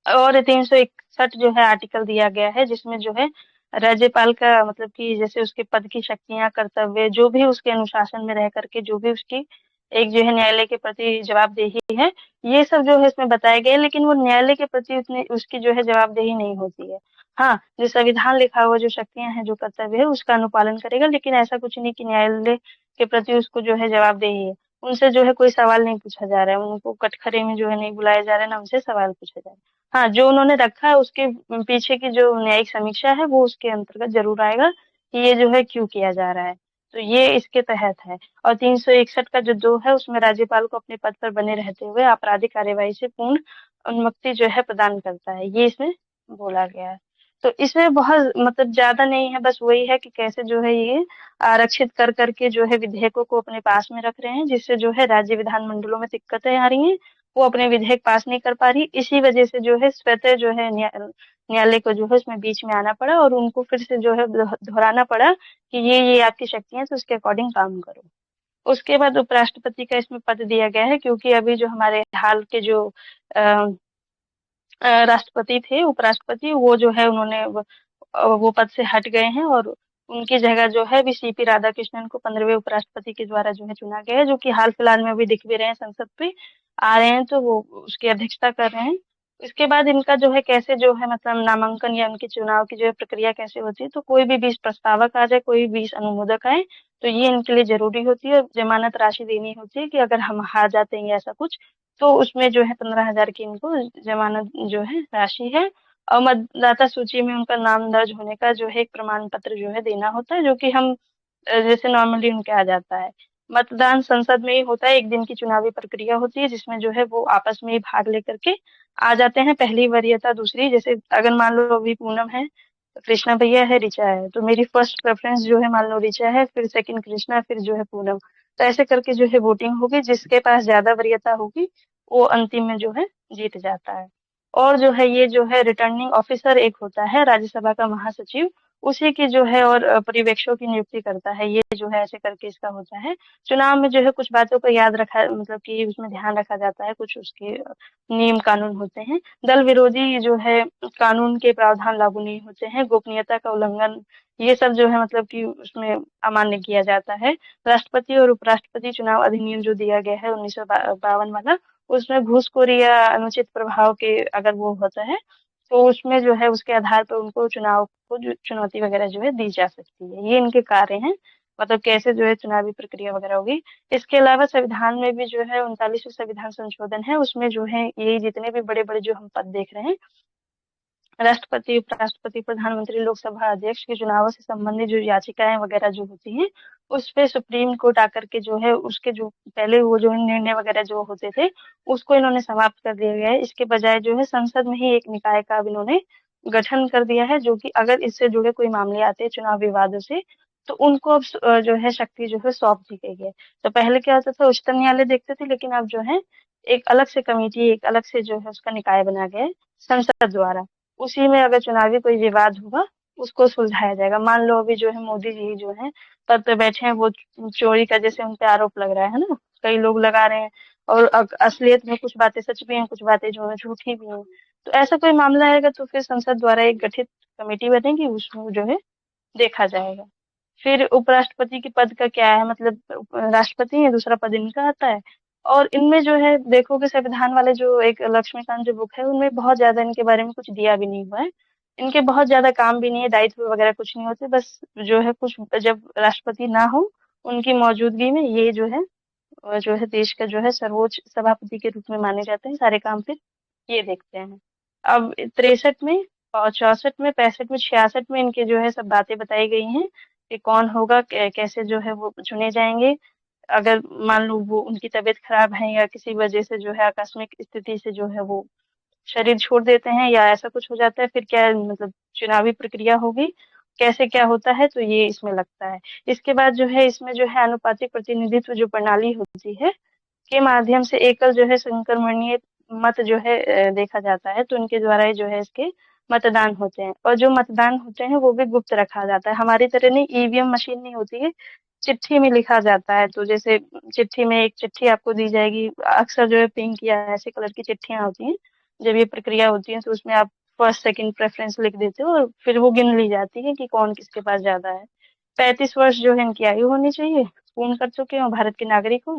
और 361 जो है आर्टिकल दिया गया है जिसमें जो है राज्यपाल का मतलब कि जैसे उसके पद की शक्तियां, कर्तव्य, जो भी उसके अनुशासन में रह करके जो भी उसकी एक जो है न्यायालय के प्रति जवाबदेही है, ये सब जो है इसमें बताया गया है। लेकिन वो न्यायालय के प्रति उतनी उसकी जो है जवाबदेही नहीं होती है। हाँ, जो संविधान लिखा हुआ जो शक्तियां हैं, जो कर्तव्य है उसका अनुपालन करेगा, लेकिन ऐसा कुछ नहीं कि न्यायालय के प्रति उसको जो है जवाबदेही है। उनसे जो है कोई सवाल नहीं पूछा जा रहा है, उनको कटघरे में जो है नहीं बुलाया जा रहा है, ना उनसे सवाल पूछा जा रहा है। हाँ, जो उन्होंने रखा है उसके पीछे की जो न्यायिक समीक्षा है वो उसके अंतर्गत जरूर आएगा कि ये जो है क्यों किया जा रहा है। तो ये इसके तहत है। और 361 का जो 2 है उसमें राज्यपाल को अपने पद पर बने रहते हुए आपराधिक कार्यवाही से पूर्ण उन्मुक्ति जो है प्रदान करता है, ये इसमें बोला गया है। तो इसमें बहुत मतलब ज़्यादा नहीं है, बस वही है कि कैसे जो है ये आरक्षित कर करके जो है विधेयकों को अपने पास में रख रहे हैं, जिससे जो है राज्य विधानमंडलों में दिक्कतें आ रही हैं, वो अपने विधेयक पास नहीं कर पा रही। इसी वजह से जो है स्वतः जो है न्यायालय को जो है उसमें बीच में आना पड़ा और उनको फिर से जो है दोहराना पड़ा कि ये आपकी शक्तियाँ हैं, तो उसके अकॉर्डिंग काम करो। उसके बाद उपराष्ट्रपति का इसमें पद दिया गया है, क्योंकि अभी जो हमारे हाल के जो अ, राष्ट्रपति थे, उपराष्ट्रपति, वो जो है उन्होंने वो पद से हट गए हैं और उनकी जगह जो है अभी सीपी राधाकृष्णन को 15वें उपराष्ट्रपति के द्वारा जो है चुना गया है, जो कि हाल फिलहाल में अभी दिख भी रहे हैं, संसद पे आ रहे हैं, तो वो उसकी अध्यक्षता कर रहे हैं। इसके बाद इनका जो है कैसे जो है मतलब नामांकन या उनके चुनाव की जो है प्रक्रिया कैसे होती है, तो कोई भी 20 प्रस्तावक आ जाए, कोई 20 अनुमोदक आए, तो ये इनके लिए जरूरी होती है। जमानत राशि देनी होती है कि अगर हम हार जाते हैं या ऐसा कुछ, तो उसमें जो है 15,000 की इनको जमानत जो है राशि है। और मतदाता सूची में उनका नाम दर्ज होने का जो है एक प्रमाण पत्र जो है देना होता है, जो कि हम जैसे नॉर्मली उनके आ जाता है। मतदान संसद में ही होता है, एक दिन की चुनावी प्रक्रिया होती है, जिसमें जो है वो आपस में ही भाग लेकर के आ जाते हैं। पहली वरीयता, दूसरी, जैसे अगर मान लो अभी पूनम है, तो कृष्णा भैया है, ऋचा है, तो मेरी फर्स्ट प्रेफरेंस जो है मान लो ऋचा है, फिर सेकंड कृष्णा, फिर जो है पूनम। तो ऐसे करके जो है वोटिंग होगी, जिसके पास ज्यादा वरीयता होगी वो अंतिम में जो है जीत जाता है। और जो है ये जो है रिटर्निंग ऑफिसर एक होता है राज्यसभा का महासचिव, उसी की जो है और पर्यवेक्षकों की नियुक्ति करता है। ये जो है ऐसे करके इसका होता है। चुनाव में जो है कुछ बातों को याद रखा, मतलब कि उसमें ध्यान रखा जाता है, कुछ उसके नियम कानून होते हैं। दल विरोधी जो है कानून के प्रावधान लागू नहीं होते हैं, गोपनीयता का उल्लंघन, ये सब जो है मतलब कि उसमें अमान्य किया जाता है। राष्ट्रपति और उपराष्ट्रपति चुनाव अधिनियम जो दिया गया है 1952 वाला, उसमें घूसखोरी या अनुचित प्रभाव के अगर वो होता है, तो उसमें जो है उसके आधार पर उनको चुनाव को जो चुनौती वगैरह जो है दी जा सकती है। ये इनके कार्य हैं, मतलब कैसे जो है चुनावी प्रक्रिया वगैरह होगी। इसके अलावा संविधान में भी जो है 39वें संविधान संशोधन है, उसमें जो है यही जितने भी बड़े बड़े जो हम पद देख रहे हैं, राष्ट्रपति, उपराष्ट्रपति, प्रधानमंत्री, लोकसभा अध्यक्ष के चुनावों से संबंधित जो याचिकाएं वगैरह जो होती हैं, उस पे सुप्रीम कोर्ट आकर के जो है उसके जो पहले वो जो निर्णय वगैरह जो होते थे, उसको इन्होंने समाप्त कर दिया गया है। इसके बजाय जो है संसद में ही एक निकाय का अब इन्होंने गठन कर दिया है, जो कि अगर इससे जुड़े कोई मामले आते हैं चुनाव विवादों से, तो उनको अब जो है शक्ति जो है सौंप दी गई है। तो पहले क्या होता था, उच्चतम न्यायालय देखते थे, लेकिन अब जो है एक अलग से कमेटी, एक अलग से जो है उसका निकाय बना गया है संसद द्वारा। उसी में अगर चुनावी कोई विवाद होगा, उसको सुलझाया जाएगा। मान लो अभी जो है मोदी जी जो है पद पे बैठे हैं, वो चोरी का जैसे उन पे आरोप लग रहा है ना, कई लोग लगा रहे हैं, और असलियत में कुछ बातें सच भी हैं, कुछ बातें जो है झूठी भी हैं। तो ऐसा कोई मामला आएगा तो फिर संसद द्वारा एक गठित कमेटी बनेगी, उसमें जो है देखा जाएगा। फिर उपराष्ट्रपति के पद का क्या है, मतलब राष्ट्रपति है, दूसरा पद इनका आता है। और इनमें जो है देखोगे संविधान वाले जो एक लक्ष्मीकांत जो बुक है, उनमें बहुत ज्यादा इनके बारे में कुछ दिया भी नहीं हुआ है। इनके बहुत ज्यादा काम भी नहीं है, दायित्व वगैरह कुछ नहीं होते, बस जो है कुछ जब राष्ट्रपति ना हो उनकी मौजूदगी में ये जो है जो है देश का जो है सर्वोच्च सभापति के रूप में माने जाते हैं। सारे काम फिर ये देखते हैं। अब 63 में और 64 में, 65 में, 66 में इनके जो है सब बातें बताई गई हैं कि कौन होगा, कैसे जो है वो चुने जाएंगे। अगर मान लो वो उनकी तबीयत खराब है या किसी वजह से जो है आकस्मिक स्थिति से जो है वो शरीर छोड़ देते हैं या ऐसा कुछ हो जाता है, फिर क्या मतलब चुनावी प्रक्रिया होगी, कैसे क्या होता है, तो ये इसमें लगता है। इसके बाद जो है इसमें जो है अनुपातिक प्रतिनिधित्व जो प्रणाली होती है, के माध्यम से एकल जो है संक्रमणीय मत जो है देखा जाता है, तो उनके द्वारा ही जो है इसके मतदान होते हैं। और जो मतदान होते हैं वो भी गुप्त रखा जाता है, हमारी तरह नहीं, ईवीएम मशीन नहीं होती है, चिट्ठी में लिखा जाता है। तो जैसे चिट्ठी में एक चिट्ठी आपको दी जाएगी, अक्सर जो है पिंक या ऐसे कलर की चिट्ठियां होती हैं। जब ये प्रक्रिया होती है तो उसमें आप फर्स्ट सेकंड प्रेफरेंस लिख देते हो और फिर वो गिन ली जाती है कि कौन किसके पास ज्यादा है। 35 वर्ष जो है इनकी आयु होनी चाहिए, पूर्ण कर चुके हो, भारत के नागरिक हो,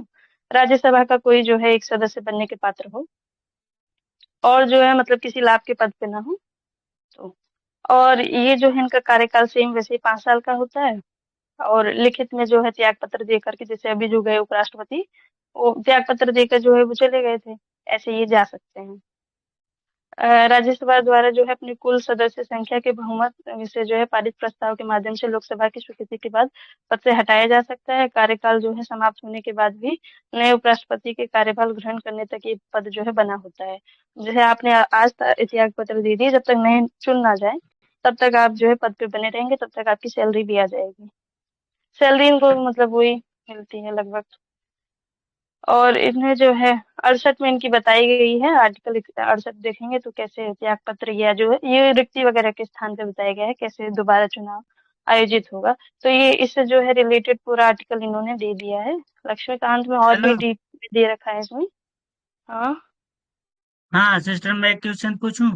राज्यसभा का कोई जो है एक सदस्य बनने के पात्र हो, और जो है मतलब किसी लाभ के पद पे ना हो। तो और ये जो है इनका कार्यकाल सेम वैसे ही 5 साल का होता है। और लिखित में जो है त्याग पत्र दे करके, जैसे अभी जो गए उपराष्ट्रपति, वो त्याग पत्र देकर जो है वो चले गए थे, ऐसे ये जा सकते हैं। राज्यसभा द्वारा जो है अपनी कुल सदस्य संख्या के बहुमत से जो है पारित प्रस्ताव के माध्यम से लोकसभा की स्वीकृति के बाद पद से हटाया जा सकता है। कार्यकाल जो है समाप्त होने के बाद भी नए उपराष्ट्रपति के कार्यभार ग्रहण करने तक ये पद जो है बना होता है। जैसे आपने आज त्याग पत्र दे दिए, जब तक नए चुन ना जाए, तब तक आप जो है पद पे बने रहेंगे, तब तक आपकी सैलरी भी आ जाएगी। सैलरी इनको मतलब वही मिलती है लगभग। और इन्हें जो है 68 में इनकी बताई गई है, आर्टिकल 68 देखेंगे तो कैसे त्याग पत्र या जो है ये रिक्ति वगैरह के स्थान पे बताया गया है कैसे दोबारा चुनाव आयोजित होगा। तो ये इससे जो है रिलेटेड पूरा आर्टिकल इन्होंने दे दिया है। लक्ष्मीकांत में और भी हेलो। डीप दे रखा है इसमें। हाँ हाँ सिस्टर, मैं एक क्वेश्चन पूछूं?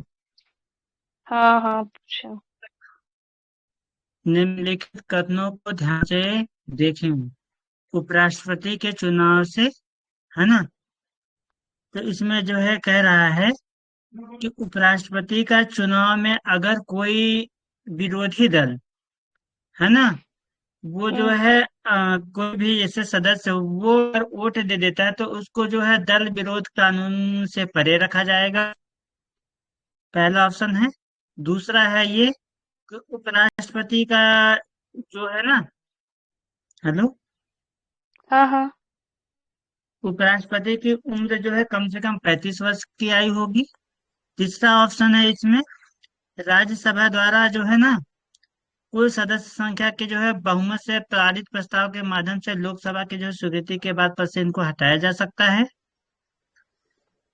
हाँ हाँ पूछो। निम्नलिखित कथनों को ध्यान से देखें। उपराष्ट्रपति के चुनाव से, है ना? तो इसमें जो है कह रहा है कि उपराष्ट्रपति का चुनाव में अगर कोई विरोधी दल, है ना, वो जो हम्म है कोई भी जैसे सदस्य हो, वो अगर वोट दे देता है तो उसको जो है दल विरोध कानून से परे रखा जाएगा। पहला ऑप्शन है। दूसरा है ये कि उपराष्ट्रपति का जो है ना, हेलो, हाँ हाँ उपराष्ट्रपति की उम्र जो है कम से कम 35 वर्ष की आयु होगी। तीसरा ऑप्शन है इसमें, राज्यसभा द्वारा जो है ना, कुल सदस्य संख्या के जो है बहुमत से पारित प्रस्ताव के माध्यम से लोकसभा की जो है स्वीकृति के बाद पद से इनको हटाया जा सकता है।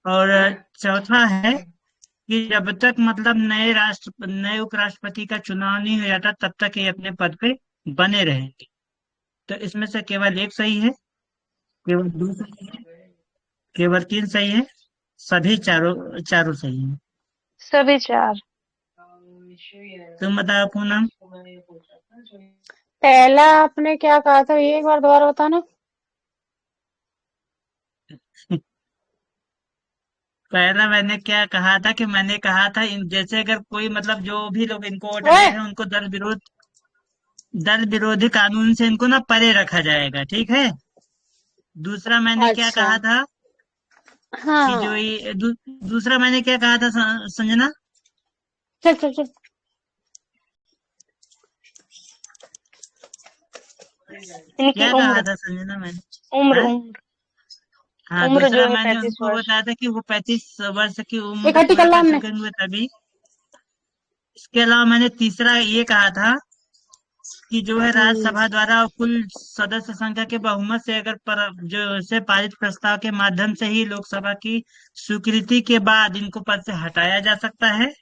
और चौथा है कि जब तक मतलब नए उपराष्ट्रपति का चुनाव नहीं हो जाता तब तक ये अपने पद पे बने रहेंगे। तो इसमें से केवल एक सही है, केवल दो सही है, केवल तीन सही है, सभी चारों चारों सही है। सभी चार। तुम बताओ पूनम। पहला आपने क्या कहा था, ये एक बार दोबारा बताना। पहला मैंने क्या कहा था कि मैंने कहा था जैसे अगर कोई मतलब जो भी लोग इनको वोट दे ओए, रहे हैं उनको दल विरोधी कानून से इनको ना परे रखा जाएगा, ठीक है। दूसरा मैंने क्या अच्छा, कहा था कि जो हाँ, ये दूसरा मैंने क्या कहा था संजना? चल चल चल। इनकी क्या कहा उम्र, था संजना मैंने? उम्र हाँ, उम्र हाँ, उम्र दूसरा जो है मैंने 35 उनको वर्ष। बताया था कि वो 35 वर्ष की उम्र इकट्ठी पूरा कर ला कर हमने। चुके तभी। इसके अलावा मैंने तीसरा ये कहा था कि जो है हम्म राज्यसभा द्वारा कुल सदस्य संख्या के बहुमत से अगर जो से पारित प्रस्ताव के माध्यम से ही लोकसभा की स्वीकृति के बाद इनको पद से हटाया जा सकता है।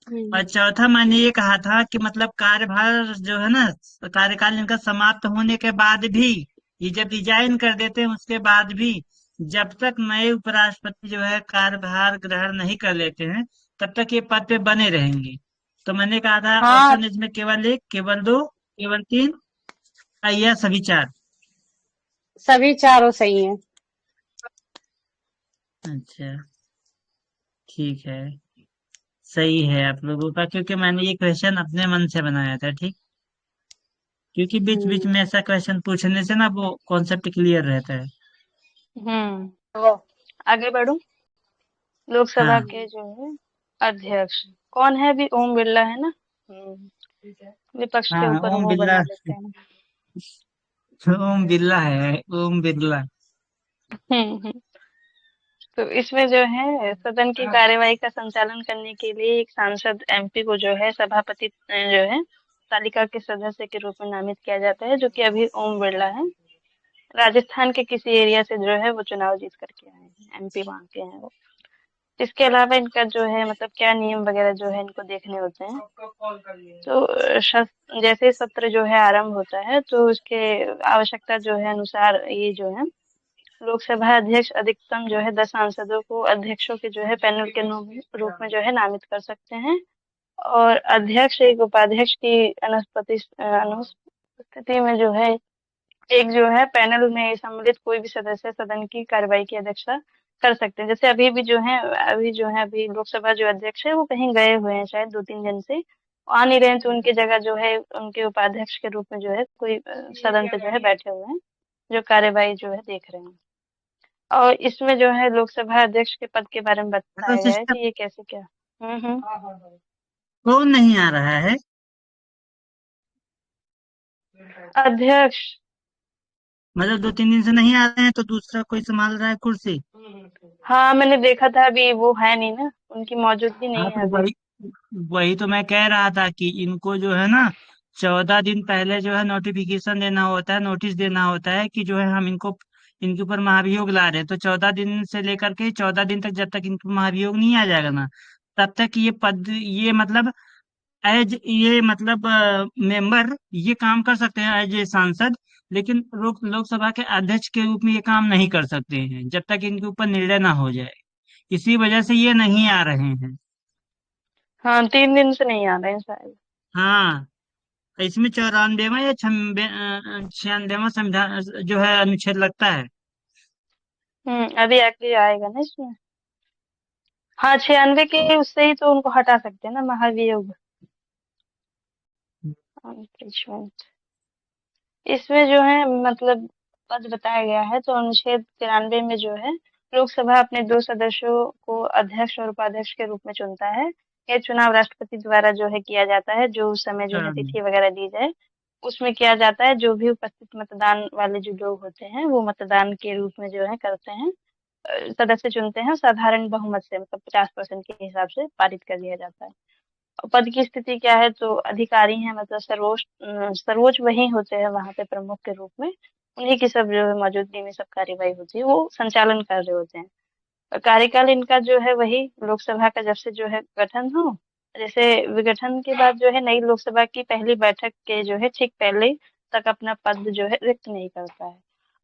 और हम्म। चौथा मैंने ये कहा था कि मतलब कार्यभार जो है ना, कार्यकाल इनका समाप्त होने के बाद भी, ये जब रिजाइन कर देते हैं उसके बाद भी, जब तक नए उपराष्ट्रपति जो है कार्यभार ग्रहण नहीं कर लेते हैं तब तक ये पद पे बने रहेंगे। तो मैंने कहा था हाँ, ऑप्शन इसमें केवल एक, केवल दो, केवल तीन, या सभी चार। सभी चारों सही हैं। अच्छा, ठीक है, सही है आप लोगों का, क्योंकि मैंने ये क्वेश्चन अपने मन से बनाया था, ठीक। क्योंकि बीच बीच हम्म में ऐसा क्वेश्चन पूछने से ना वो कॉन्सेप्ट क्लियर रहता है। तो आगे बढ़ूं। लोकसभा हाँ। के जो है अध्यक्ष कौन है? अभी ओम बिरला है ना। विपक्ष के हाँ, ऊपर ओम मुंह बिरला। बना लेते हैं। ओम बिरला है, ओम बिरला। हम्म। तो इसमें जो है सदन की कार्यवाही का संचालन करने के लिए एक सांसद एमपी को जो है सभापति जो है तालिका के सदस्य के रूप में नामित किया जाता है, जो कि अभी ओम बिरला है। राजस्थान के किसी एरिया से जो है वो चुनाव जीत करके आए हैं, एमपी वहाँ के हैं वो। इसके अलावा इनका जो है मतलब क्या नियम वगैरह जो है इनको देखने होते हैं। तो जैसे ही सत्र जो है आरंभ होता है तो उसके आवश्यकता जो है अनुसार ये जो है लोकसभा अध्यक्ष अधिकतम जो है 10 सांसदों को अध्यक्षों के जो है पैनल के रूप में जो है नामित कर सकते हैं। और अध्यक्ष एक उपाध्यक्ष की अनुपस्थिति में जो है एक जो है पैनल में सम्मिलित कोई भी सदस्य सदन की कार्यवाही की अध्यक्षता कर सकते हैं। जैसे अभी लोकसभा जो अध्यक्ष है वो कहीं गए हुए हैं शायद 2-3 दिन से, आ नहीं रहे हैं, तो उनकी जगह जो है उनके उपाध्यक्ष के रूप में जो है कोई सदन पे जो है बैठे हुए हैं, जो कार्यवाही जो है देख रहे हैं। और इसमें जो है लोकसभा अध्यक्ष के पद के बारे में हेलो बताया गया है सिस्टर, कि ये कैसे क्या। हम्म। कौन नहीं आ रहा है? अध्यक्ष। मतलब 2-3 दिन से नहीं आ रहे हैं तो दूसरा कोई संभाल रहा है कुर्सी? हाँ मैंने देखा था, अभी वो है नहीं ना, उनकी मौजूदगी नहीं हाँ है तो अभी। वही वही तो मैं कह रहा था कि इनको जो है ना 14 दिन पहले जो है नोटिफिकेशन देना होता है, नोटिस देना होता है कि जो है हम इनको इनके ऊपर महाभियोग ला रहे हैं। तो 14 दिन से लेकर के 14 दिन तक जब तक इनको महाभियोग नहीं आ जाएगा ना, तब तक ये पद, ये मतलब एज, ये मतलब मेंबर ये काम कर सकते हैं एज ए सांसद। लेकिन लोकसभा के अध्यक्ष के रूप में ये काम नहीं कर सकते हैं जब तक इनके ऊपर निर्णय ना हो जाए। इसी वजह से ये नहीं आ रहे हैं। हाँ, 3 दिन से नहीं आ रहे हैं शायद। हाँ, इसमें 94वां या 96वां संविधान जो है अनुच्छेद लगता है। अभी आगे आएगा ना इसमें। हाँ, 96 के उससे ही तो उनको हटा सकते हैं ना, महाभियोग। impeachment। इसमें जो है मतलब पद बताया गया है, तो अनुच्छेद 93 में जो है लोकसभा अपने 2 सदस्यों को अध्यक्ष और उपाध्यक्ष के रूप में चुनता है। यह चुनाव राष्ट्रपति द्वारा जो है किया जाता है, जो उस समय जो है हाँ, तिथि वगैरह दी जाए उसमें किया जाता है। जो भी उपस्थित मतदान वाले जो लोग होते हैं वो मतदान के रूप में जो है करते हैं, सदस्य चुनते हैं, साधारण बहुमत से मतलब 50% के हिसाब से पारित कर दिया जाता है। पद की स्थिति क्या है, तो अधिकारी हैं, मतलब सर्वोच्च वही होते हैं वहां पे प्रमुख के रूप में। उन्हीं की सब जो है मौजूदगी में सब कार्यवाही होती है, वो संचालन कर रहे होते हैं। और कार्यकाल इनका जो है वही लोकसभा का जब से जो है गठन हो, जैसे विघटन के बाद जो है नई लोकसभा की पहली बैठक के जो है ठीक पहले तक अपना पद जो है रिक्त नहीं करता है।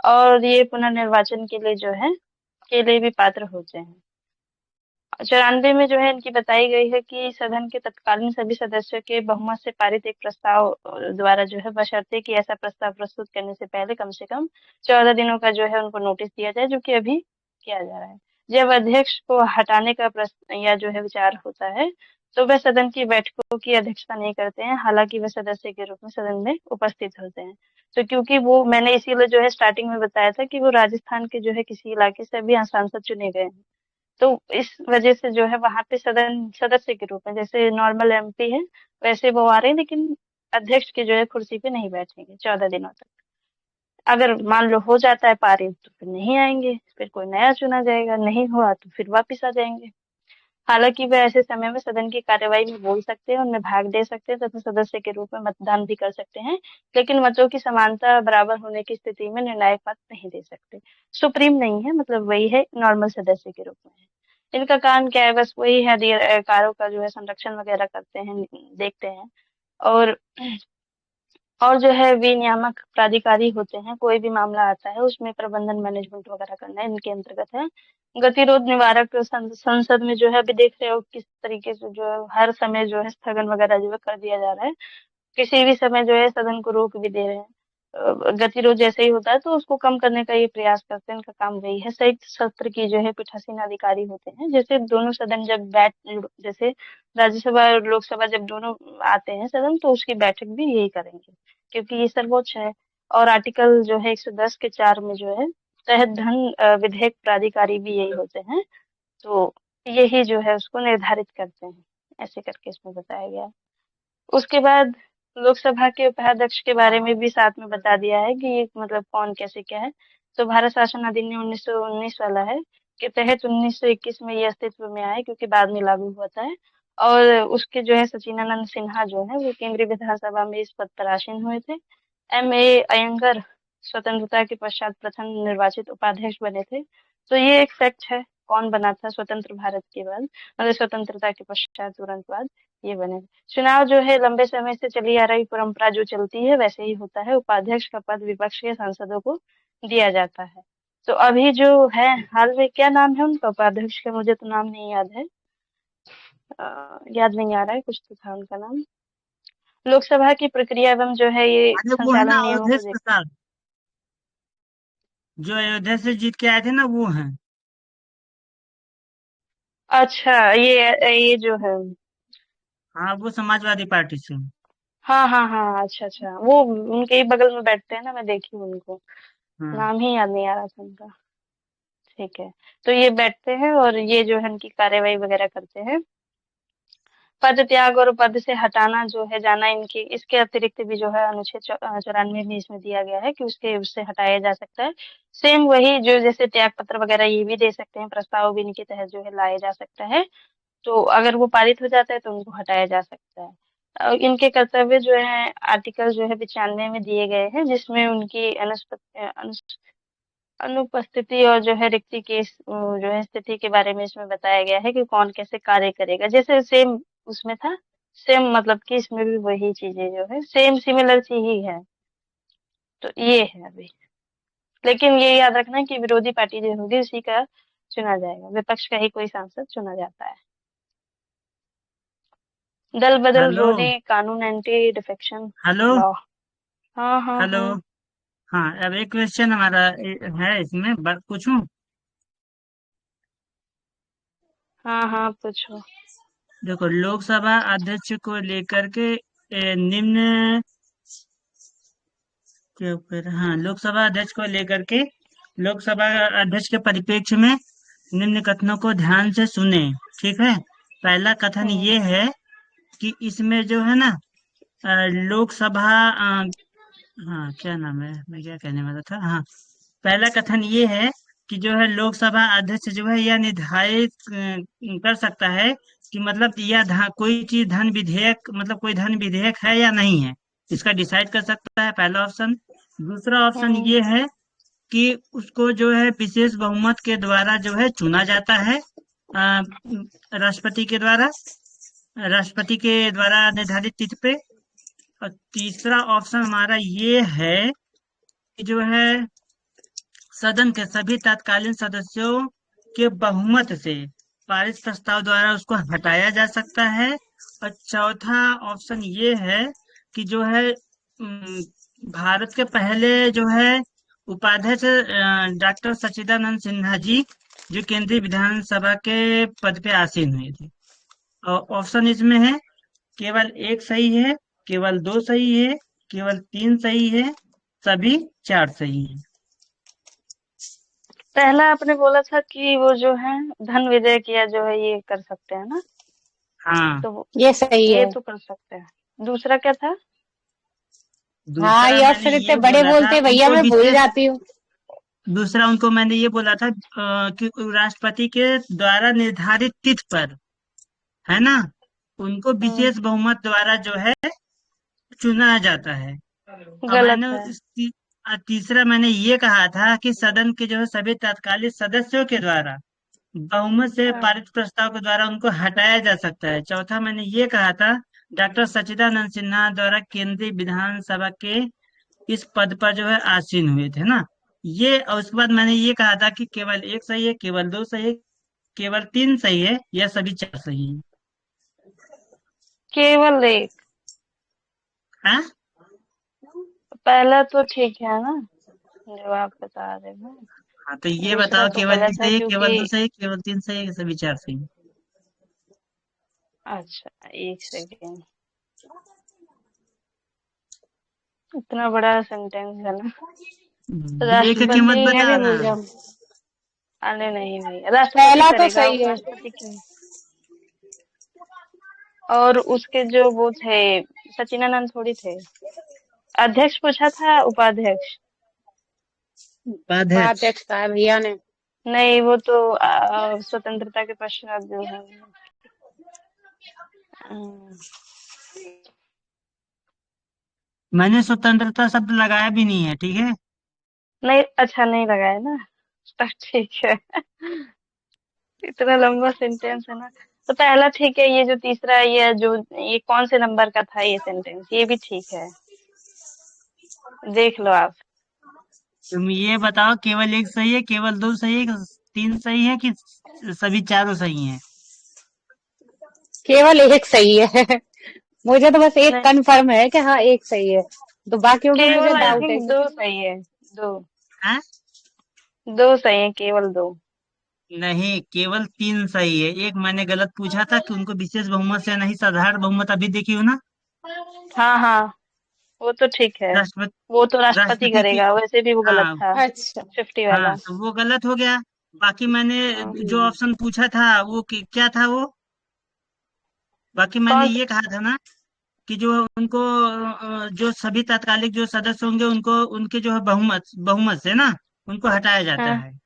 और ये पुनर्निर्वाचन के लिए जो है के लिए भी पात्र होते हैं। 94 में जो है इनकी बताई गई है कि सदन के तत्कालीन सभी सदस्यों के बहुमत से पारित एक प्रस्ताव द्वारा जो है, बशर्ते कि ऐसा प्रस्ताव प्रस्तुत करने से पहले कम से कम 14 दिनों का जो है उनको नोटिस दिया जाए, जो कि अभी किया जा रहा है। जब अध्यक्ष को हटाने का प्रश्न या जो है विचार होता है, तो वह सदन की बैठकों की अध्यक्षता नहीं करते हैं, हालांकि वह सदस्य के रूप में सदन में उपस्थित होते हैं। तो क्योंकि वो मैंने इसीलिए जो है स्टार्टिंग में बताया था कि वो राजस्थान के जो है किसी इलाके से अभी यहाँ सांसद चुने गए हैं, तो इस वजह से जो है वहां पे सदन सदस्य के रूप में जैसे नॉर्मल एमपी है वैसे वो आ रहे हैं, लेकिन अध्यक्ष की जो है कुर्सी पे नहीं बैठेंगे 14 दिनों तक। अगर मान लो हो जाता है पारित तो फिर नहीं आएंगे, फिर कोई नया चुना जाएगा, नहीं हुआ तो फिर वापिस आ जाएंगे। हालांकि वे ऐसे समय में सदन की कार्यवाही में बोल सकते हैं, उनमें भाग दे सकते हैं तथा सदस्य के रूप में मतदान भी कर सकते हैं, लेकिन मतों की समानता बराबर होने की स्थिति में निर्णायक मत नहीं दे सकते। सुप्रीम नहीं है, मतलब वही है, नॉर्मल सदस्य के रूप में है। इनका काम क्या है, बस वही है अधिकारों का जो है संरक्षण वगैरह करते हैं, देखते हैं। और जो है विनियामक प्राधिकारी होते हैं, कोई भी मामला आता है उसमें प्रबंधन मैनेजमेंट वगैरह करना इनके अंतर्गत है। गतिरोध निवारक संसद में जो है अभी देख रहे हो किस तरीके से जो है हर समय जो है स्थगन वगैरह जो है कर दिया जा रहा है, किसी भी समय जो है सदन को रोक भी दे रहे हैं। गतिरोध जैसे ही होता है तो उसको कम करने का ये प्रयास करते हैं, इनका काम वही है। संयुक्त सत्र की जो है पीठासीन अधिकारी होते हैं, जैसे दोनों सदन जब जैसे राज्यसभा और लोकसभा जब दोनों आते हैं सदन, तो उसकी बैठक भी यही करेंगे, क्योंकि ये सर्वोच्च है। और आर्टिकल जो है 110 के 4 में जो है तहत धन विधेयक प्राधिकारी भी यही होते हैं, तो यही जो है उसको निर्धारित करते हैं। ऐसे करके इसमें बताया गया है। उसके बाद लोकसभा के उपाध्यक्ष के बारे में भी साथ में बता दिया है कि ये मतलब कौन कैसे क्या है। तो भारत शासन अधिनियम 1919 वाला है के तहत 1921 में ये अस्तित्व में आया, क्योंकि बाद में लागू हुआ था। और उसके जो है सचिदानंद सिन्हा जो है वो केंद्रीय विधानसभा में इस पद पर आसीन हुए थे। M.A. अयंगर स्वतंत्रता के पश्चात प्रथम निर्वाचित उपाध्यक्ष बने थे। तो ये एक फैक्ट है, कौन बना था स्वतंत्र भारत के बाद, मतलब स्वतंत्रता के पश्चात तुरंत बाद ये बने। चुनाव जो है लंबे समय से चली आ रही परंपरा जो चलती है वैसे ही होता है, उपाध्यक्ष का पद विपक्ष के सांसदों को दिया जाता है। तो अभी जो है हाल में क्या नाम है उनका उपाध्यक्ष का, मुझे तो नाम नहीं याद है, याद नहीं आ रहा है, कुछ तो था उनका नाम। लोकसभा की प्रक्रिया एवं जो है ये अरे वो है संचालन ना नियमों को अवधेश देख। प्रसाद, जो अयोध्या से जीत के आए थे ना, वो हैं। अच्छा, ये जो है। हाँ, वो समाजवादी पार्टी से। हाँ हाँ हाँ, अच्छा अच्छा, वो उनके ही बगल में बैठते हैं ना, मैं देखी हूँ उनको। हाँ, नाम ही याद नहीं आ रहा था उनका। ठीक है। तो ये बैठते हैं और ये जो है उनकी कार्यवाही वगैरह करते हैं। पद त्याग और पद से हटाना जो है जाना इनकी, इसके अतिरिक्त भी जो है अनुच्छेद 94 में इसमें दिया गया है कि उससे हटाया जा सकता है। सेम वही जो जैसे त्याग पत्र वगैरह ये भी दे सकते हैं, प्रस्ताव भी इनके तहत जो है लाया जा सकता है। तो अगर वो पारित हो जाता है तो उनको हटाया जा सकता है। इनके कर्तव्य जो है आर्टिकल जो है 95 में दिए गए हैं, जिसमें उनकी अनुपस्थिति और जो है रिक्ति की जो है स्थिति के बारे में इसमें बताया गया है कि कौन कैसे कार्य करेगा। जैसे सेम उसमें था, सेम मतलब कि इसमें भी वही चीजें जो है सेम सिमिलर सी ही है। तो ये है अभी। लेकिन ये याद रखना कि विरोधी पार्टी जो होगी उसी का चुना जाएगा, विपक्ष का ही कोई सांसद चुना जाता है। दल बदल हेलो। रोधी कानून, एंटी डिफेक्शन हेलो। लॉ। हाँ हाँ हेलो। हाँ। हाँ, अब एक क्वेश्चन हमारा है इसमें, पूछूं? हाँ हाँ पूछो। देखो, लोकसभा अध्यक्ष को लेकर के निम्न के ऊपर, हाँ, लोकसभा अध्यक्ष को लेकर के लोकसभा अध्यक्ष के परिप्रेक्ष्य में निम्न कथनों को ध्यान से सुने। ठीक है। पहला कथन हम्म ये है कि इसमें जो है ना, लोकसभा, हाँ, क्या नाम है, मैं क्या कहने वाला था, हाँ, पहला कथन ये है कि जो है लोकसभा अध्यक्ष जो है यह निर्धारित कर सकता है कि मतलब यह कोई चीज धन विधेयक, मतलब कोई धन विधेयक है या नहीं है, इसका डिसाइड कर सकता है, पहला ऑप्शन। दूसरा ऑप्शन हम्म ये है कि उसको जो है विशेष बहुमत के द्वारा जो है चुना जाता है, राष्ट्रपति के द्वारा, राष्ट्रपति के द्वारा निर्धारित तिथि पे। और तीसरा ऑप्शन हमारा ये है कि जो है सदन के सभी तत्कालीन सदस्यों के बहुमत से पारित प्रस्ताव द्वारा उसको हटाया जा सकता है। और चौथा ऑप्शन ये है कि जो है भारत के पहले जो है उपाध्यक्ष डॉक्टर सच्चिदानंद सिन्हा जी, जो केंद्रीय विधानसभा के पद पे आसीन हुए थे। और ऑप्शन इसमें है केवल एक सही है, केवल दो सही है, केवल तीन सही है, सभी चार सही है। पहला आपने बोला था कि वो जो है धन विधेयक या जो है ये कर सकते हैं ना, हाँ। तो ये सही ये है। तो कर सकते हैं। दूसरा क्या था? हाँ, दूसरा ये मैंने ऑप्शन इतने ये बड़े बोला था बोलते भैया, उनको मैं भूल विशेष, जाती हूँ। दूसरा उनको मैंने ये बोला था कि राष्ट्रपति के द्वारा निर्धारित तिथि पर, है ना, उनको हम्म विशेष बहुमत द्वारा जो है चुना जाता है। और गलत मैंने है। तीसरा मैंने ये कहा था कि सदन के जो है सभी तत्कालीन सदस्यों के द्वारा बहुमत से हाँ पारित प्रस्ताव के द्वारा उनको हटाया जा सकता है। चौथा मैंने ये कहा था डॉक्टर सच्चिदानंद सिन्हा द्वारा केंद्रीय विधानसभा के इस पद पर जो है आसीन हुए थे ना, ये। और उसके बाद मैंने ये कहा था कि केवल एक सही है, केवल दो सही है, केवल तीन सही है, या सभी चार सही है। केवल एक। हाँ। पहला तो ठीक है ना, जो आप बता रहे हैं। हाँ, तो ये दूसरा बताओ, तो केवल एक गलत है सही है, केवल क्योंकि दो सही है, केवल तीन सही है, या सभी चार सही है? अच्छा एक सेकेंड, इतना बड़ा सेंटेंस है ना। देख के राष्ट्रपति मत मैं भी बताना। भूल जाऊँ। अरे नहीं नहीं, राष्ट्रपति पहला तो करेगा, सही है। उपराष्ट्रपति क्यों? और उसके जो वो थे सचिनानंद थोड़ी थे। अध्यक्ष पूछा था उपाध्यक्ष? उपाध्यक्ष। उपाध्यक्ष था भैया ने। नहीं वो तो स्वतंत्रता के पश्चात जो है। अम, मैंने स्वतंत्रता शब्द लगाया भी नहीं है, ठीक है। नहीं अच्छा नहीं लगा है ना, तो ठीक है। इतना लंबा सेंटेंस है ना। तो पहला ठीक है, ये जो तीसरा ये जो ये कौन से नंबर का था ये सेंटेंस, ये भी ठीक है। देख लो आप। तुम ये बताओ, केवल एक सही है, केवल दो सही है, कि तीन सही है, कि सभी चारों सही हैं? केवल एक सही है। मुझे तो बस एक नहीं कंफर्म है कि हाँ एक सही है। तो बाकियों पे मुझे केवल आई डाउट है थिंक दो क्योंकि सही है। दो। हाँ? दो सही है, केवल दो। नहीं, केवल तीन सही है। एक मैंने गलत पूछा था कि उनको विशेष बहुमत से नहीं, साधारण बहुमत, अभी देखी हो ना, हाँ हाँ वो तो ठीक है। राष्ट्रपति, वो तो राष्ट्रपति राष्ट्रपति की। करेगा, वैसे भी वो गलत हाँ। था। अच्छा। 50 हाँ, वाला। तो वो गलत हो गया। बाकी मैंने हाँ। जो ऑप्शन पूछा था वो क्या था वो, बाकी मैंने कौन सा? ये कहा था ना कि जो उनको जो सभी तात्कालिक जो सदस्य होंगे उनको, उनके जो है बहुमत बहुमत से ना उनको हटाया जाता हाँ है।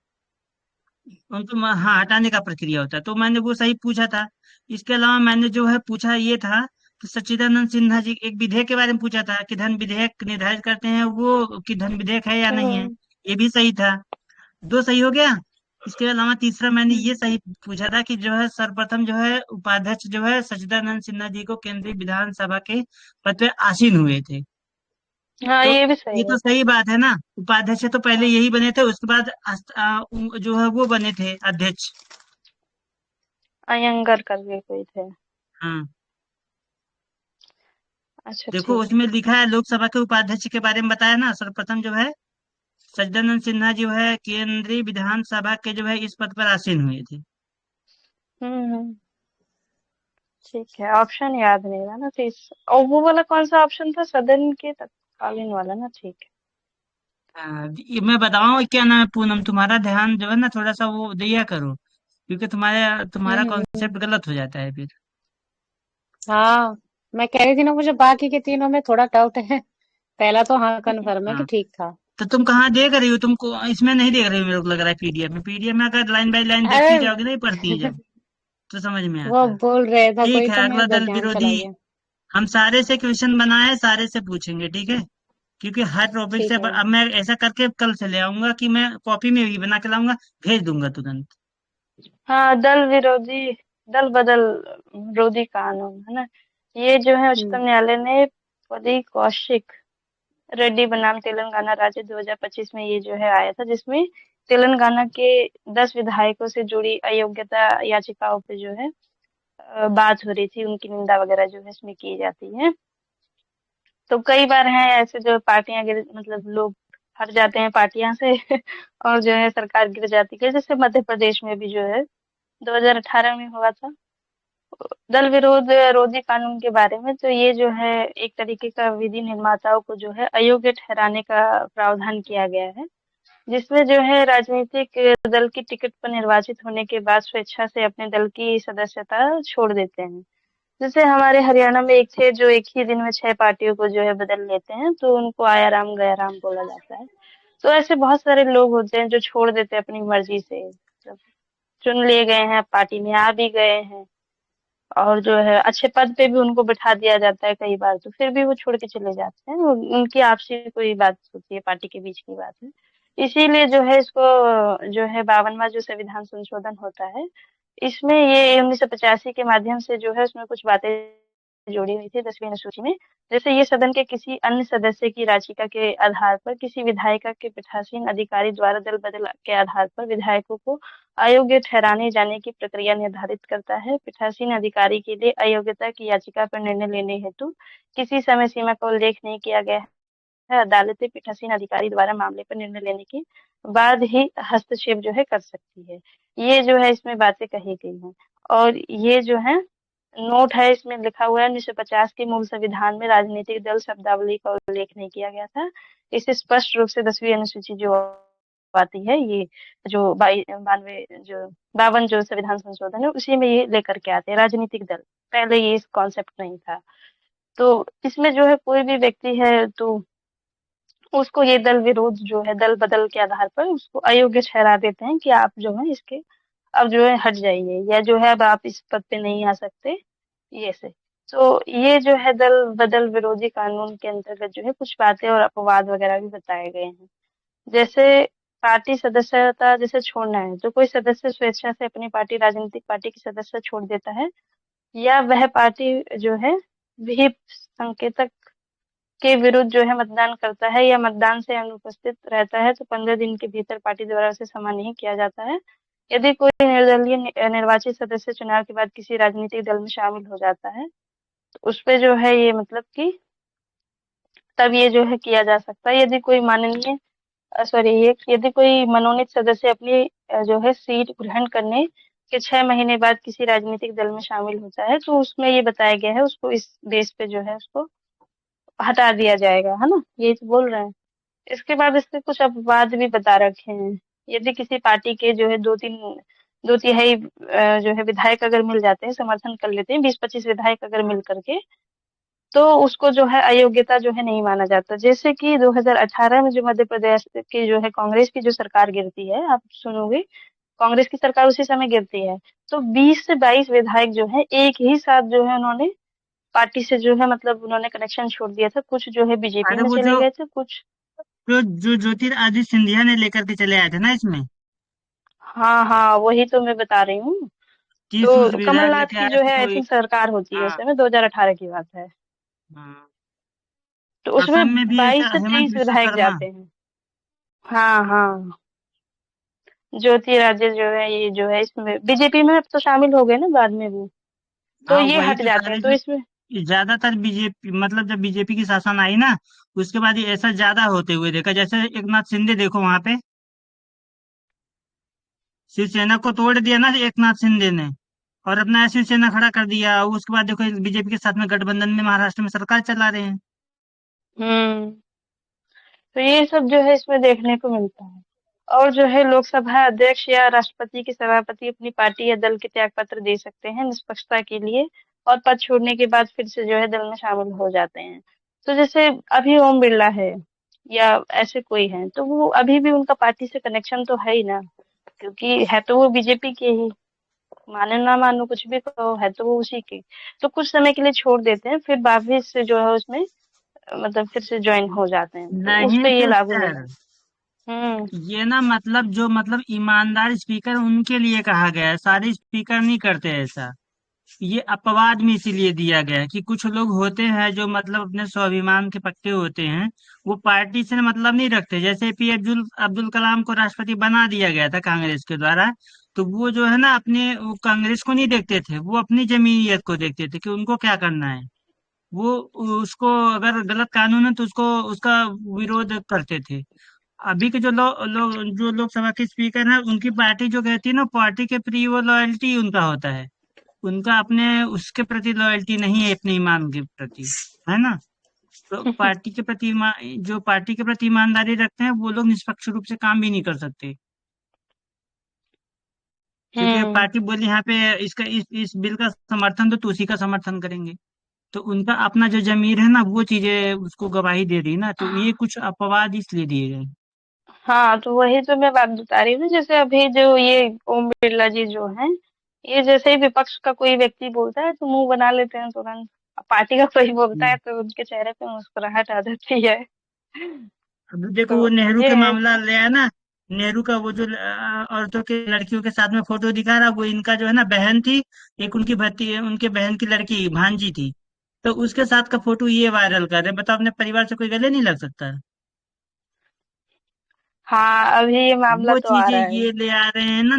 उनको हाँ हटाने का प्रक्रिया होता है, तो मैंने वो सही पूछा था। इसके अलावा मैंने जो है पूछा ये था कि सच्चिदानंद सिन्हा जी एक विधेयक के बारे में पूछा था कि धन विधेयक निर्धारित करते हैं वो कि धन विधेयक है या नहीं है। हम्म ये भी सही था, दो सही हो गया। इसके अलावा तीसरा मैंने ये हम्म। सही पूछा था कि जो है सर्वप्रथम जो है उपाध्यक्ष जो है सच्चिदानंद सिन्हा जी को केंद्रीय विधानसभा के पद पे आसीन हुए थे। हाँ, तो ये भी ये सही तो है। सही बात है ना, उपाध्यक्ष तो पहले हाँ, यही बने थे, उसके बाद जो है वो बने थे अध्यक्ष। अयंगर करके कोई थे। हाँ, अच्छा, देखो ठीक है। उसमें लिखा है लोकसभा के उपाध्यक्ष के बारे में बताया ना, सर्वप्रथम जो है सच्चिदानंद सिन्हा जो है केंद्रीय विधानसभा के जो है इस पद पर आसीन हुए थे। हम्म। ठीक है, ऑप्शन याद नहीं रहा ना, तो इस और वो वाला कौन सा ऑप्शन था, सदन के तत्कालीन वाला ना, ठीक है। ये मैं बताऊं क्या नाम है पूनम, तुम्हारा ध्यान जो है ना थोड़ा सा वो दिया करो, क्योंकि तुम्हारा हम्म। कॉन्सेप्ट गलत हो जाता है फिर। हाँ, मैं कह रही थी ना, मुझे बाकी के तीनों में थोड़ा डाउट है। पहला तो हाँ कन्फर्म है कि हाँ, ठीक था। तो तुम कहाँ देख रही हो, तुमको इसमें नहीं देख रही हो, मेरे को लग रहा है पीडीएफ में। पीडीएफ में अगर लाइन बाय लाइन देखती अरे जाओगी नहीं पढ़ती जब, तो समझ में वो आता है। बोल रहे था ठीक कोई है, तो मेरा अगला दल ध्यान विरोधी। चला गया। हम सारे से क्वेश्चन बनाए, सारे से पूछेंगे, ठीक है। क्योंकि हर टॉपिक से ठीक है। अब मैं ऐसा करके कल से ले आऊंगा कि मैं कॉपी में भी बना के लाऊंगा, भेज दूंगा तुरंत। हाँ, दल बदल विरोधी कानून है ना, ये जो है हम्म। उच्चतम न्यायालय ने पदी कौशिक रेड्डी बनाम तेलंगाना राज्य 2025 में ये जो है आया था, जिसमें तेलंगाना के 10 विधायकों से जुड़ी अयोग्यता याचिकाओं पे जो है बात हो रही थी, उनकी निंदा वगैरह जो है इसमें की जाती है। तो कई बार है ऐसे जो पार्टियां गिर मतलब लोग हट जाते हैं पार्टियां से और जो है सरकार गिर जाती है, जैसे मध्य प्रदेश में भी जो है 2018 में हुआ था दल विरोधी कानून के बारे में। तो ये जो है एक तरीके का विधि निर्माताओं को जो है अयोग्य ठहराने का प्रावधान किया गया है, जिसमें जो है राजनीतिक दल की टिकट पर निर्वाचित होने के बाद स्वेच्छा से अपने दल की सदस्यता छोड़ देते हैं। जैसे हमारे हरियाणा में एक थे जो एक ही दिन में 6 पार्टियों को जो है बदल लेते हैं, तो उनको आया राम गया राम बोला जाता है। तो ऐसे बहुत सारे लोग होते हैं जो छोड़ देते हैं अपनी मर्जी से, मतलब चुन लिए गए हैं, पार्टी में आ भी गए हैं और जो है अच्छे पद पे भी उनको बिठा दिया जाता है कई बार, तो फिर भी वो छोड़ के चले जाते हैं। उनकी आपसी कोई बात होती है, पार्टी के बीच की बात है। इसीलिए जो है इसको जो है 52वां जो संविधान संशोधन होता है, इसमें ये 1985 के माध्यम से जो है उसमें कुछ बातें जोड़ी हुई थी 10वीं अनुसूची में। जैसे ये सदन के किसी अन्य सदस्य की याचिका के आधार पर किसी विधायिका के पीठासीन अधिकारी द्वारा दल बदल के आधार पर विधायकों को अयोग्य ठहराने जाने की प्रक्रिया निर्धारित करता है। पीठासीन अधिकारी के लिए अयोग्यता की याचिका पर निर्णय लेने हेतु किसी समय सीमा का उल्लेख नहीं किया गया है। अदालतें पीठासीन अधिकारी द्वारा मामले पर निर्णय लेने के बाद ही हस्तक्षेप जो है कर सकती है। ये जो है इसमें बातें कही गई हैं। और ये जो है नोट है, इसमें लिखा हुआ है 1950 के मूल संविधान में राजनीतिक दल शब्दावली का उल्लेख नहीं किया गया था। इसे स्पष्ट रूप से 10वीं अनुसूची जो आती है, ये जो 52 जो संविधान संशोधन है उसी में ये लेकर के आते हैं राजनीतिक दल। पहले ये इस कॉन्सेप्ट नहीं था। तो इसमें जो है कोई भी व्यक्ति है तो उसको ये दल विरोध जो है दल बदल के आधार पर उसको अयोग्य ठहरा देते हैं कि आप जो है इसके अब जो है हट जाइए, या जो है अब आप इस पद पे नहीं आ सकते, ये से। तो ये जो है दल बदल विरोधी कानून के अंतर्गत जो है कुछ बातें और अपवाद वगैरह भी बताए गए हैं। जैसे पार्टी सदस्यता जैसे छोड़ना है, तो कोई सदस्य स्वेच्छा से अपनी पार्टी राजनीतिक पार्टी की सदस्य छोड़ देता है, या वह पार्टी जो है विहिप संकेतक के विरुद्ध जो है मतदान करता है या मतदान से अनुपस्थित रहता है, तो 15 दिन के भीतर पार्टी द्वारा उसे सम्मान नहीं किया जाता है। यदि कोई निर्दलीय निर्वाचित सदस्य चुनाव के बाद किसी राजनीतिक दल में शामिल हो जाता है, तो उस पे जो है ये मतलब कि तब ये जो है किया जा सकता है। यदि कोई माननीय सॉरी ये यदि कोई मनोनीत सदस्य अपनी जो है सीट ग्रहण करने के 6 महीने बाद किसी राजनीतिक दल में शामिल होता है, तो उसमें ये बताया गया है उसको इस बेस पे जो है उसको हटा दिया जाएगा, है ना, ये तो बोल रहे हैं। इसके बाद इसके कुछ अपवाद भी बता रखे हैं। यदि किसी पार्टी के जो है दो तिहाई जो है विधायक अगर मिल जाते हैं, समर्थन कर लेते हैं 20-25 विधायक अगर मिल करके, तो उसको जो है अयोग्यता जो है नहीं माना जाता। जैसे कि 2018 में जो मध्य प्रदेश की जो है कांग्रेस की जो सरकार गिरती है, आप सुनोगे कांग्रेस की सरकार उसी समय गिरती है। तो 20 से 22 विधायक जो है एक ही साथ जो है उन्होंने पार्टी से जो है मतलब उन्होंने कनेक्शन छोड़ दिया था। कुछ जो है बीजेपी अरे में वो चले जो गए थे, कुछ। जो ज्योतिरादित्य सिंधिया ने लेकर के चले आए थे ना इसमें, हाँ हाँ, वही तो मैं बता रही हूँ। 30 तो विधायक कमलनाथ लेके की आए जो थे है आई तो थिंक सरकार होती है उस हाँ समय, 2018 की बात है। हाँ। तो असम उसमें में भी ऐसा 22 से हेमंत 23 बिश्व विधायक शर्मा। जाते हैं। हाँ हाँ, ज्योतिरादित्य जो है ये जो है इसमें बीजेपी में अब तो शामिल हो गए ना बाद में वो, तो हाँ ये वही हट तो जाते सारे हैं तो इसमें। ज्यादातर बीजेपी, मतलब जब बीजेपी की शासन आई ना, उसके बाद ये ऐसा ज्यादा होते हुए देखा। जैसे एक नाथ शिंदे देखो वहां पे, शिवसेना को तोड़ दिया ना एक नाथ शिंदे ने, और अपना शिवसेना खड़ा कर दिया। उसके बाद देखो बीजेपी के साथ में गठबंधन में महाराष्ट्र में सरकार चला रहे हैं। हम्म। तो ये सब जो है इसमें देखने को मिलता है। और जो है लोकसभा अध्यक्ष या राष्ट्रपति के सभापति अपनी पार्टी या दल के त्याग पत्र दे सकते हैं निष्पक्षता के लिए, और पद छोड़ने के बाद फिर से जो है दल में शामिल हो जाते हैं। तो जैसे अभी ओम बिरला है या ऐसे कोई है, तो वो अभी भी उनका पार्टी से कनेक्शन तो है ही ना, क्योंकि है तो वो बीजेपी के ही। माने ना मानो कुछ भी कहो, है तो वो उसी के। तो कुछ समय के लिए छोड़ देते हैं, फिर वापिस से जो है उसमें मतलब फिर से ज्वाइन हो जाते हैं, तो उस नहीं पे ये लागू नहीं सिस्टर, है। हम्म। ये ना मतलब जो मतलब ईमानदार स्पीकर उनके लिए कहा गया है, सारे स्पीकर नहीं करते ऐसा। ये अपवाद में इसीलिए दिया गया है कि कुछ लोग होते हैं जो मतलब अपने स्वाभिमान के पक्के होते हैं, वो पार्टी से मतलब नहीं रखते। जैसे पी अब्दुल अब्दुल कलाम को राष्ट्रपति बना दिया गया था कांग्रेस के द्वारा, तो वो जो है ना अपने वो कांग्रेस को नहीं देखते थे, वो अपनी जमीयत को देखते थे कि उनको क्या करना है। वो उसको अगर गलत कानून है तो उसको उसका विरोध करते थे। अभी के जो जो लोकसभा के स्पीकर हैं, उनकी पार्टी जो कहती है ना, पार्टी के प्रति वो लॉयल्टी उनका होता है। उनका अपने उसके प्रति लॉयल्टी नहीं है, अपने ईमान के प्रति, है ना। तो पार्टी के प्रति जो पार्टी के प्रति ईमानदारी रखते हैं वो लोग निष्पक्ष रूप से काम भी नहीं कर सकते, क्योंकि हम्म। पार्टी बोली यहाँ पे इसका इस बिल का समर्थन दो तो उसी का समर्थन करेंगे। तो उनका अपना जो जमीर है ना, वो चीजें उसको गवाही दे रही ना, तो ये कुछ अपवाद इसलिए दिए गए। हाँ, तो वही तो मैं बात बता रही हूँ ना, जैसे अभी जो ये ओम बिरला जी जो हैं, ये जैसे ही विपक्ष का कोई व्यक्ति बोलता है तो मुंह बना लेते हैं तुरंत। पार्टी का कोई बोलता है हम्म। तो उनके चेहरे पे मुस्कुराहट आ जाती है। अब देखो तो वो नेहरू ये के है मामला इसमें। ले आया ना, नेहरू का वो जो औरतों के लड़कियों के साथ में फोटो दिखा रहा, वो इनका जो है ना बहन थी। एक उनकी भती उनके बहन की लड़की भांजी थी, तो उसके साथ का फोटो ये वायरल कर रहे हैं। बताओ, अपने परिवार से कोई गले नहीं लग सकता? हाँ, अभी ये मामला वो तो आ चीजें रहा है। ये ले आ रहे हैं ना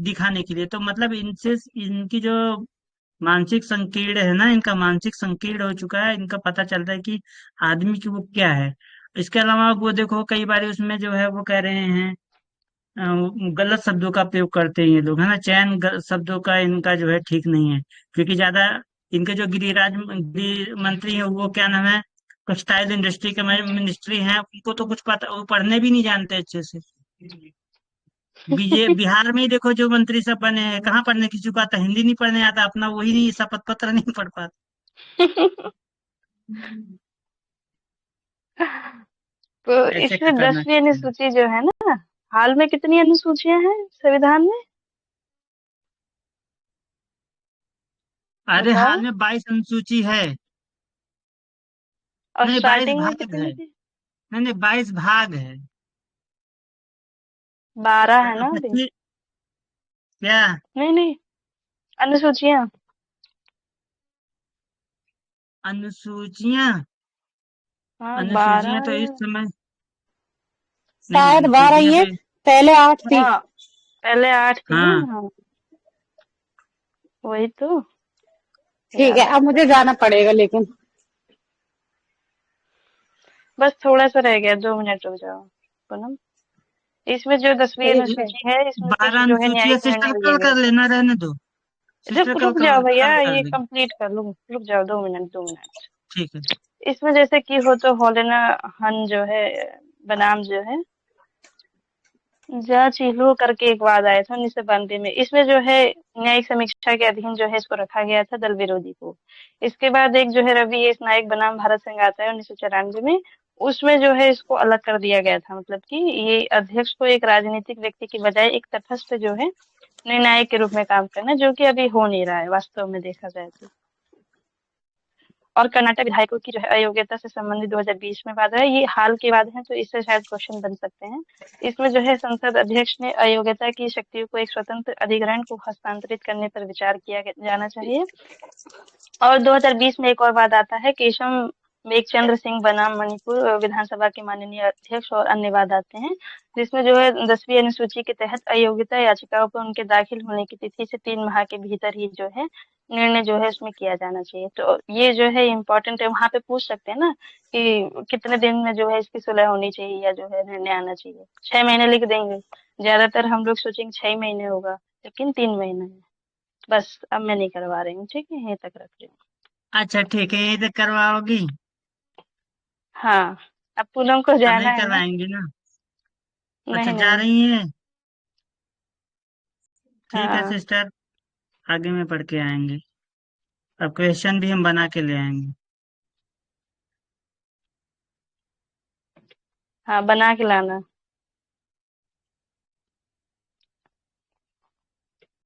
दिखाने के लिए। तो मतलब इनसे इनकी जो मानसिक संकीर्ण है ना, इनका मानसिक संकीर्ण हो चुका है। इनका पता चलता है कि आदमी की वो क्या है। इसके अलावा वो देखो कई बार उसमें जो है वो कह रहे हैं, गलत शब्दों का प्रयोग करते हैं ये लोग, है ना। चयन शब्दों का इनका जो है ठीक नहीं है, क्योंकि ज्यादा इनके जो गृह मंत्री है वो क्या नाम है, टेक्सटाइल इंडस्ट्री के मिनिस्ट्री हैं, उनको तो कुछ पता, वो पढ़ने भी नहीं जानते अच्छे से। बिहार में ही देखो जो मंत्री सब बने हैं, कहाँ पढ़ने, किसी को आता हिंदी नहीं पढ़ने आता, अपना वही नहीं शपथ पत्र नहीं पढ़ पाते। तो ऐसे इसमें खतरनाक 10वीं चीजें हैं। अनुसूची जो है ना, हाल में कितनी अनुसूचियां हैं संविधान में, अरे बताओ। हाल में 22 अनुसूची है। और नहीं, 22 स्टार्टिंग में भाग है। कितनी थी? नहीं नहीं, 22 भाग है। 12 है ना अभी। 25 क्या? नहीं नहीं, अनुसूचियां। अनुसूचियां? हाँ, अनुसूचियां 12 तो इस या। समय नहीं, शायद 12 ही अनुसूचियां है, तो पहले 8 थी। हाँ, पहले 8 थी ना। हाँ। हाँ, वही तो ठीक है, याद अब आता मुझे है। जाना पड़ेगा लेकिन। बस थोड़ा सा रह गया, 2 मिनट रुक जाओ पूनम। इसमें जो 10वीं ठीक है। अनुसूची है इसमें कुछ 12 जो है न्यायिक अनुसूचियां निर्णय सिस्टर लिए कल गए कर थे। लेना, रहने दो। सिस्टर रुक रुक जाओ भैया, कल कर ये लेंगे। कंप्लीट कर लूँ, रुक जाओ 2 मिनट 2 मिनट। ठीक है। इसमें जैसे कि हो तो हौलेना हन जो है बनाम जो है जा चीलू करके एक वाद आया था 1992 में। इसमें जो है न्यायिक समीक्षा के अधीन जो है इसको रखा गया था दल विरोधी को। इसके बाद एक जो है रवि एस नायक बनाम भारत संघ आता है 1994 में। उसमें जो है इसको अलग कर दिया गया था, मतलब कि ये अध्यक्ष को एक राजनीतिक व्यक्ति की बजाय एक तटस्थ जो है निर्णायक के रूप में काम करना, जो कि अभी हो नहीं रहा है वास्तव में देखा जाए तो। और कर्नाटक विधायकों की जो है अयोग्यता से संबंधित 2020 में वादा है, ये हाल के वादे हैं तो इससे शायद क्वेश्चन बन सकते हैं। इसमें जो है संसद अध्यक्ष ने अयोग्यता की शक्तियों को एक स्वतंत्र अधिग्रहण को हस्तांतरित करने पर विचार जाना चाहिए। और 2020 में एक और वाद आता है, केशव मेघचंद्र सिंह बनाम मणिपुर विधानसभा के माननीय अध्यक्ष, और अन्य वाद आते हैं, जिसमें जो है 10वीं अनुसूची के तहत अयोग्यता याचिकाओं पर उनके दाखिल होने की तिथि से 3 माह के भीतर ही जो है निर्णय जो है उसमें किया जाना चाहिए। तो ये जो है इम्पोर्टेंट है, वहां पे पूछ सकते हैं ना कि कितने दिन में जो है इसकी सुलह होनी चाहिए या जो है निर्णय आना चाहिए। 6 महीने लिख देंगे, ज्यादातर हम लोग सोचेंगे 6 महीने होगा, लेकिन 3 महीने है। बस अब मैं नहीं करवा रही हूँ, ठीक है, यहीं तक रख रही हूँ। अच्छा ठीक है, यही तक करवाओगी? हाँ, अब पूनम को अब जाना नहीं है ना। करवाएंगी ना? अच्छा, नहीं जा नहीं। रही है? ठीक है हाँ सिस्टर, आगे में पढ़ के आएंगे। अब क्वेश्चन भी हम बना के ले आएंगे। हाँ, बना के लाना।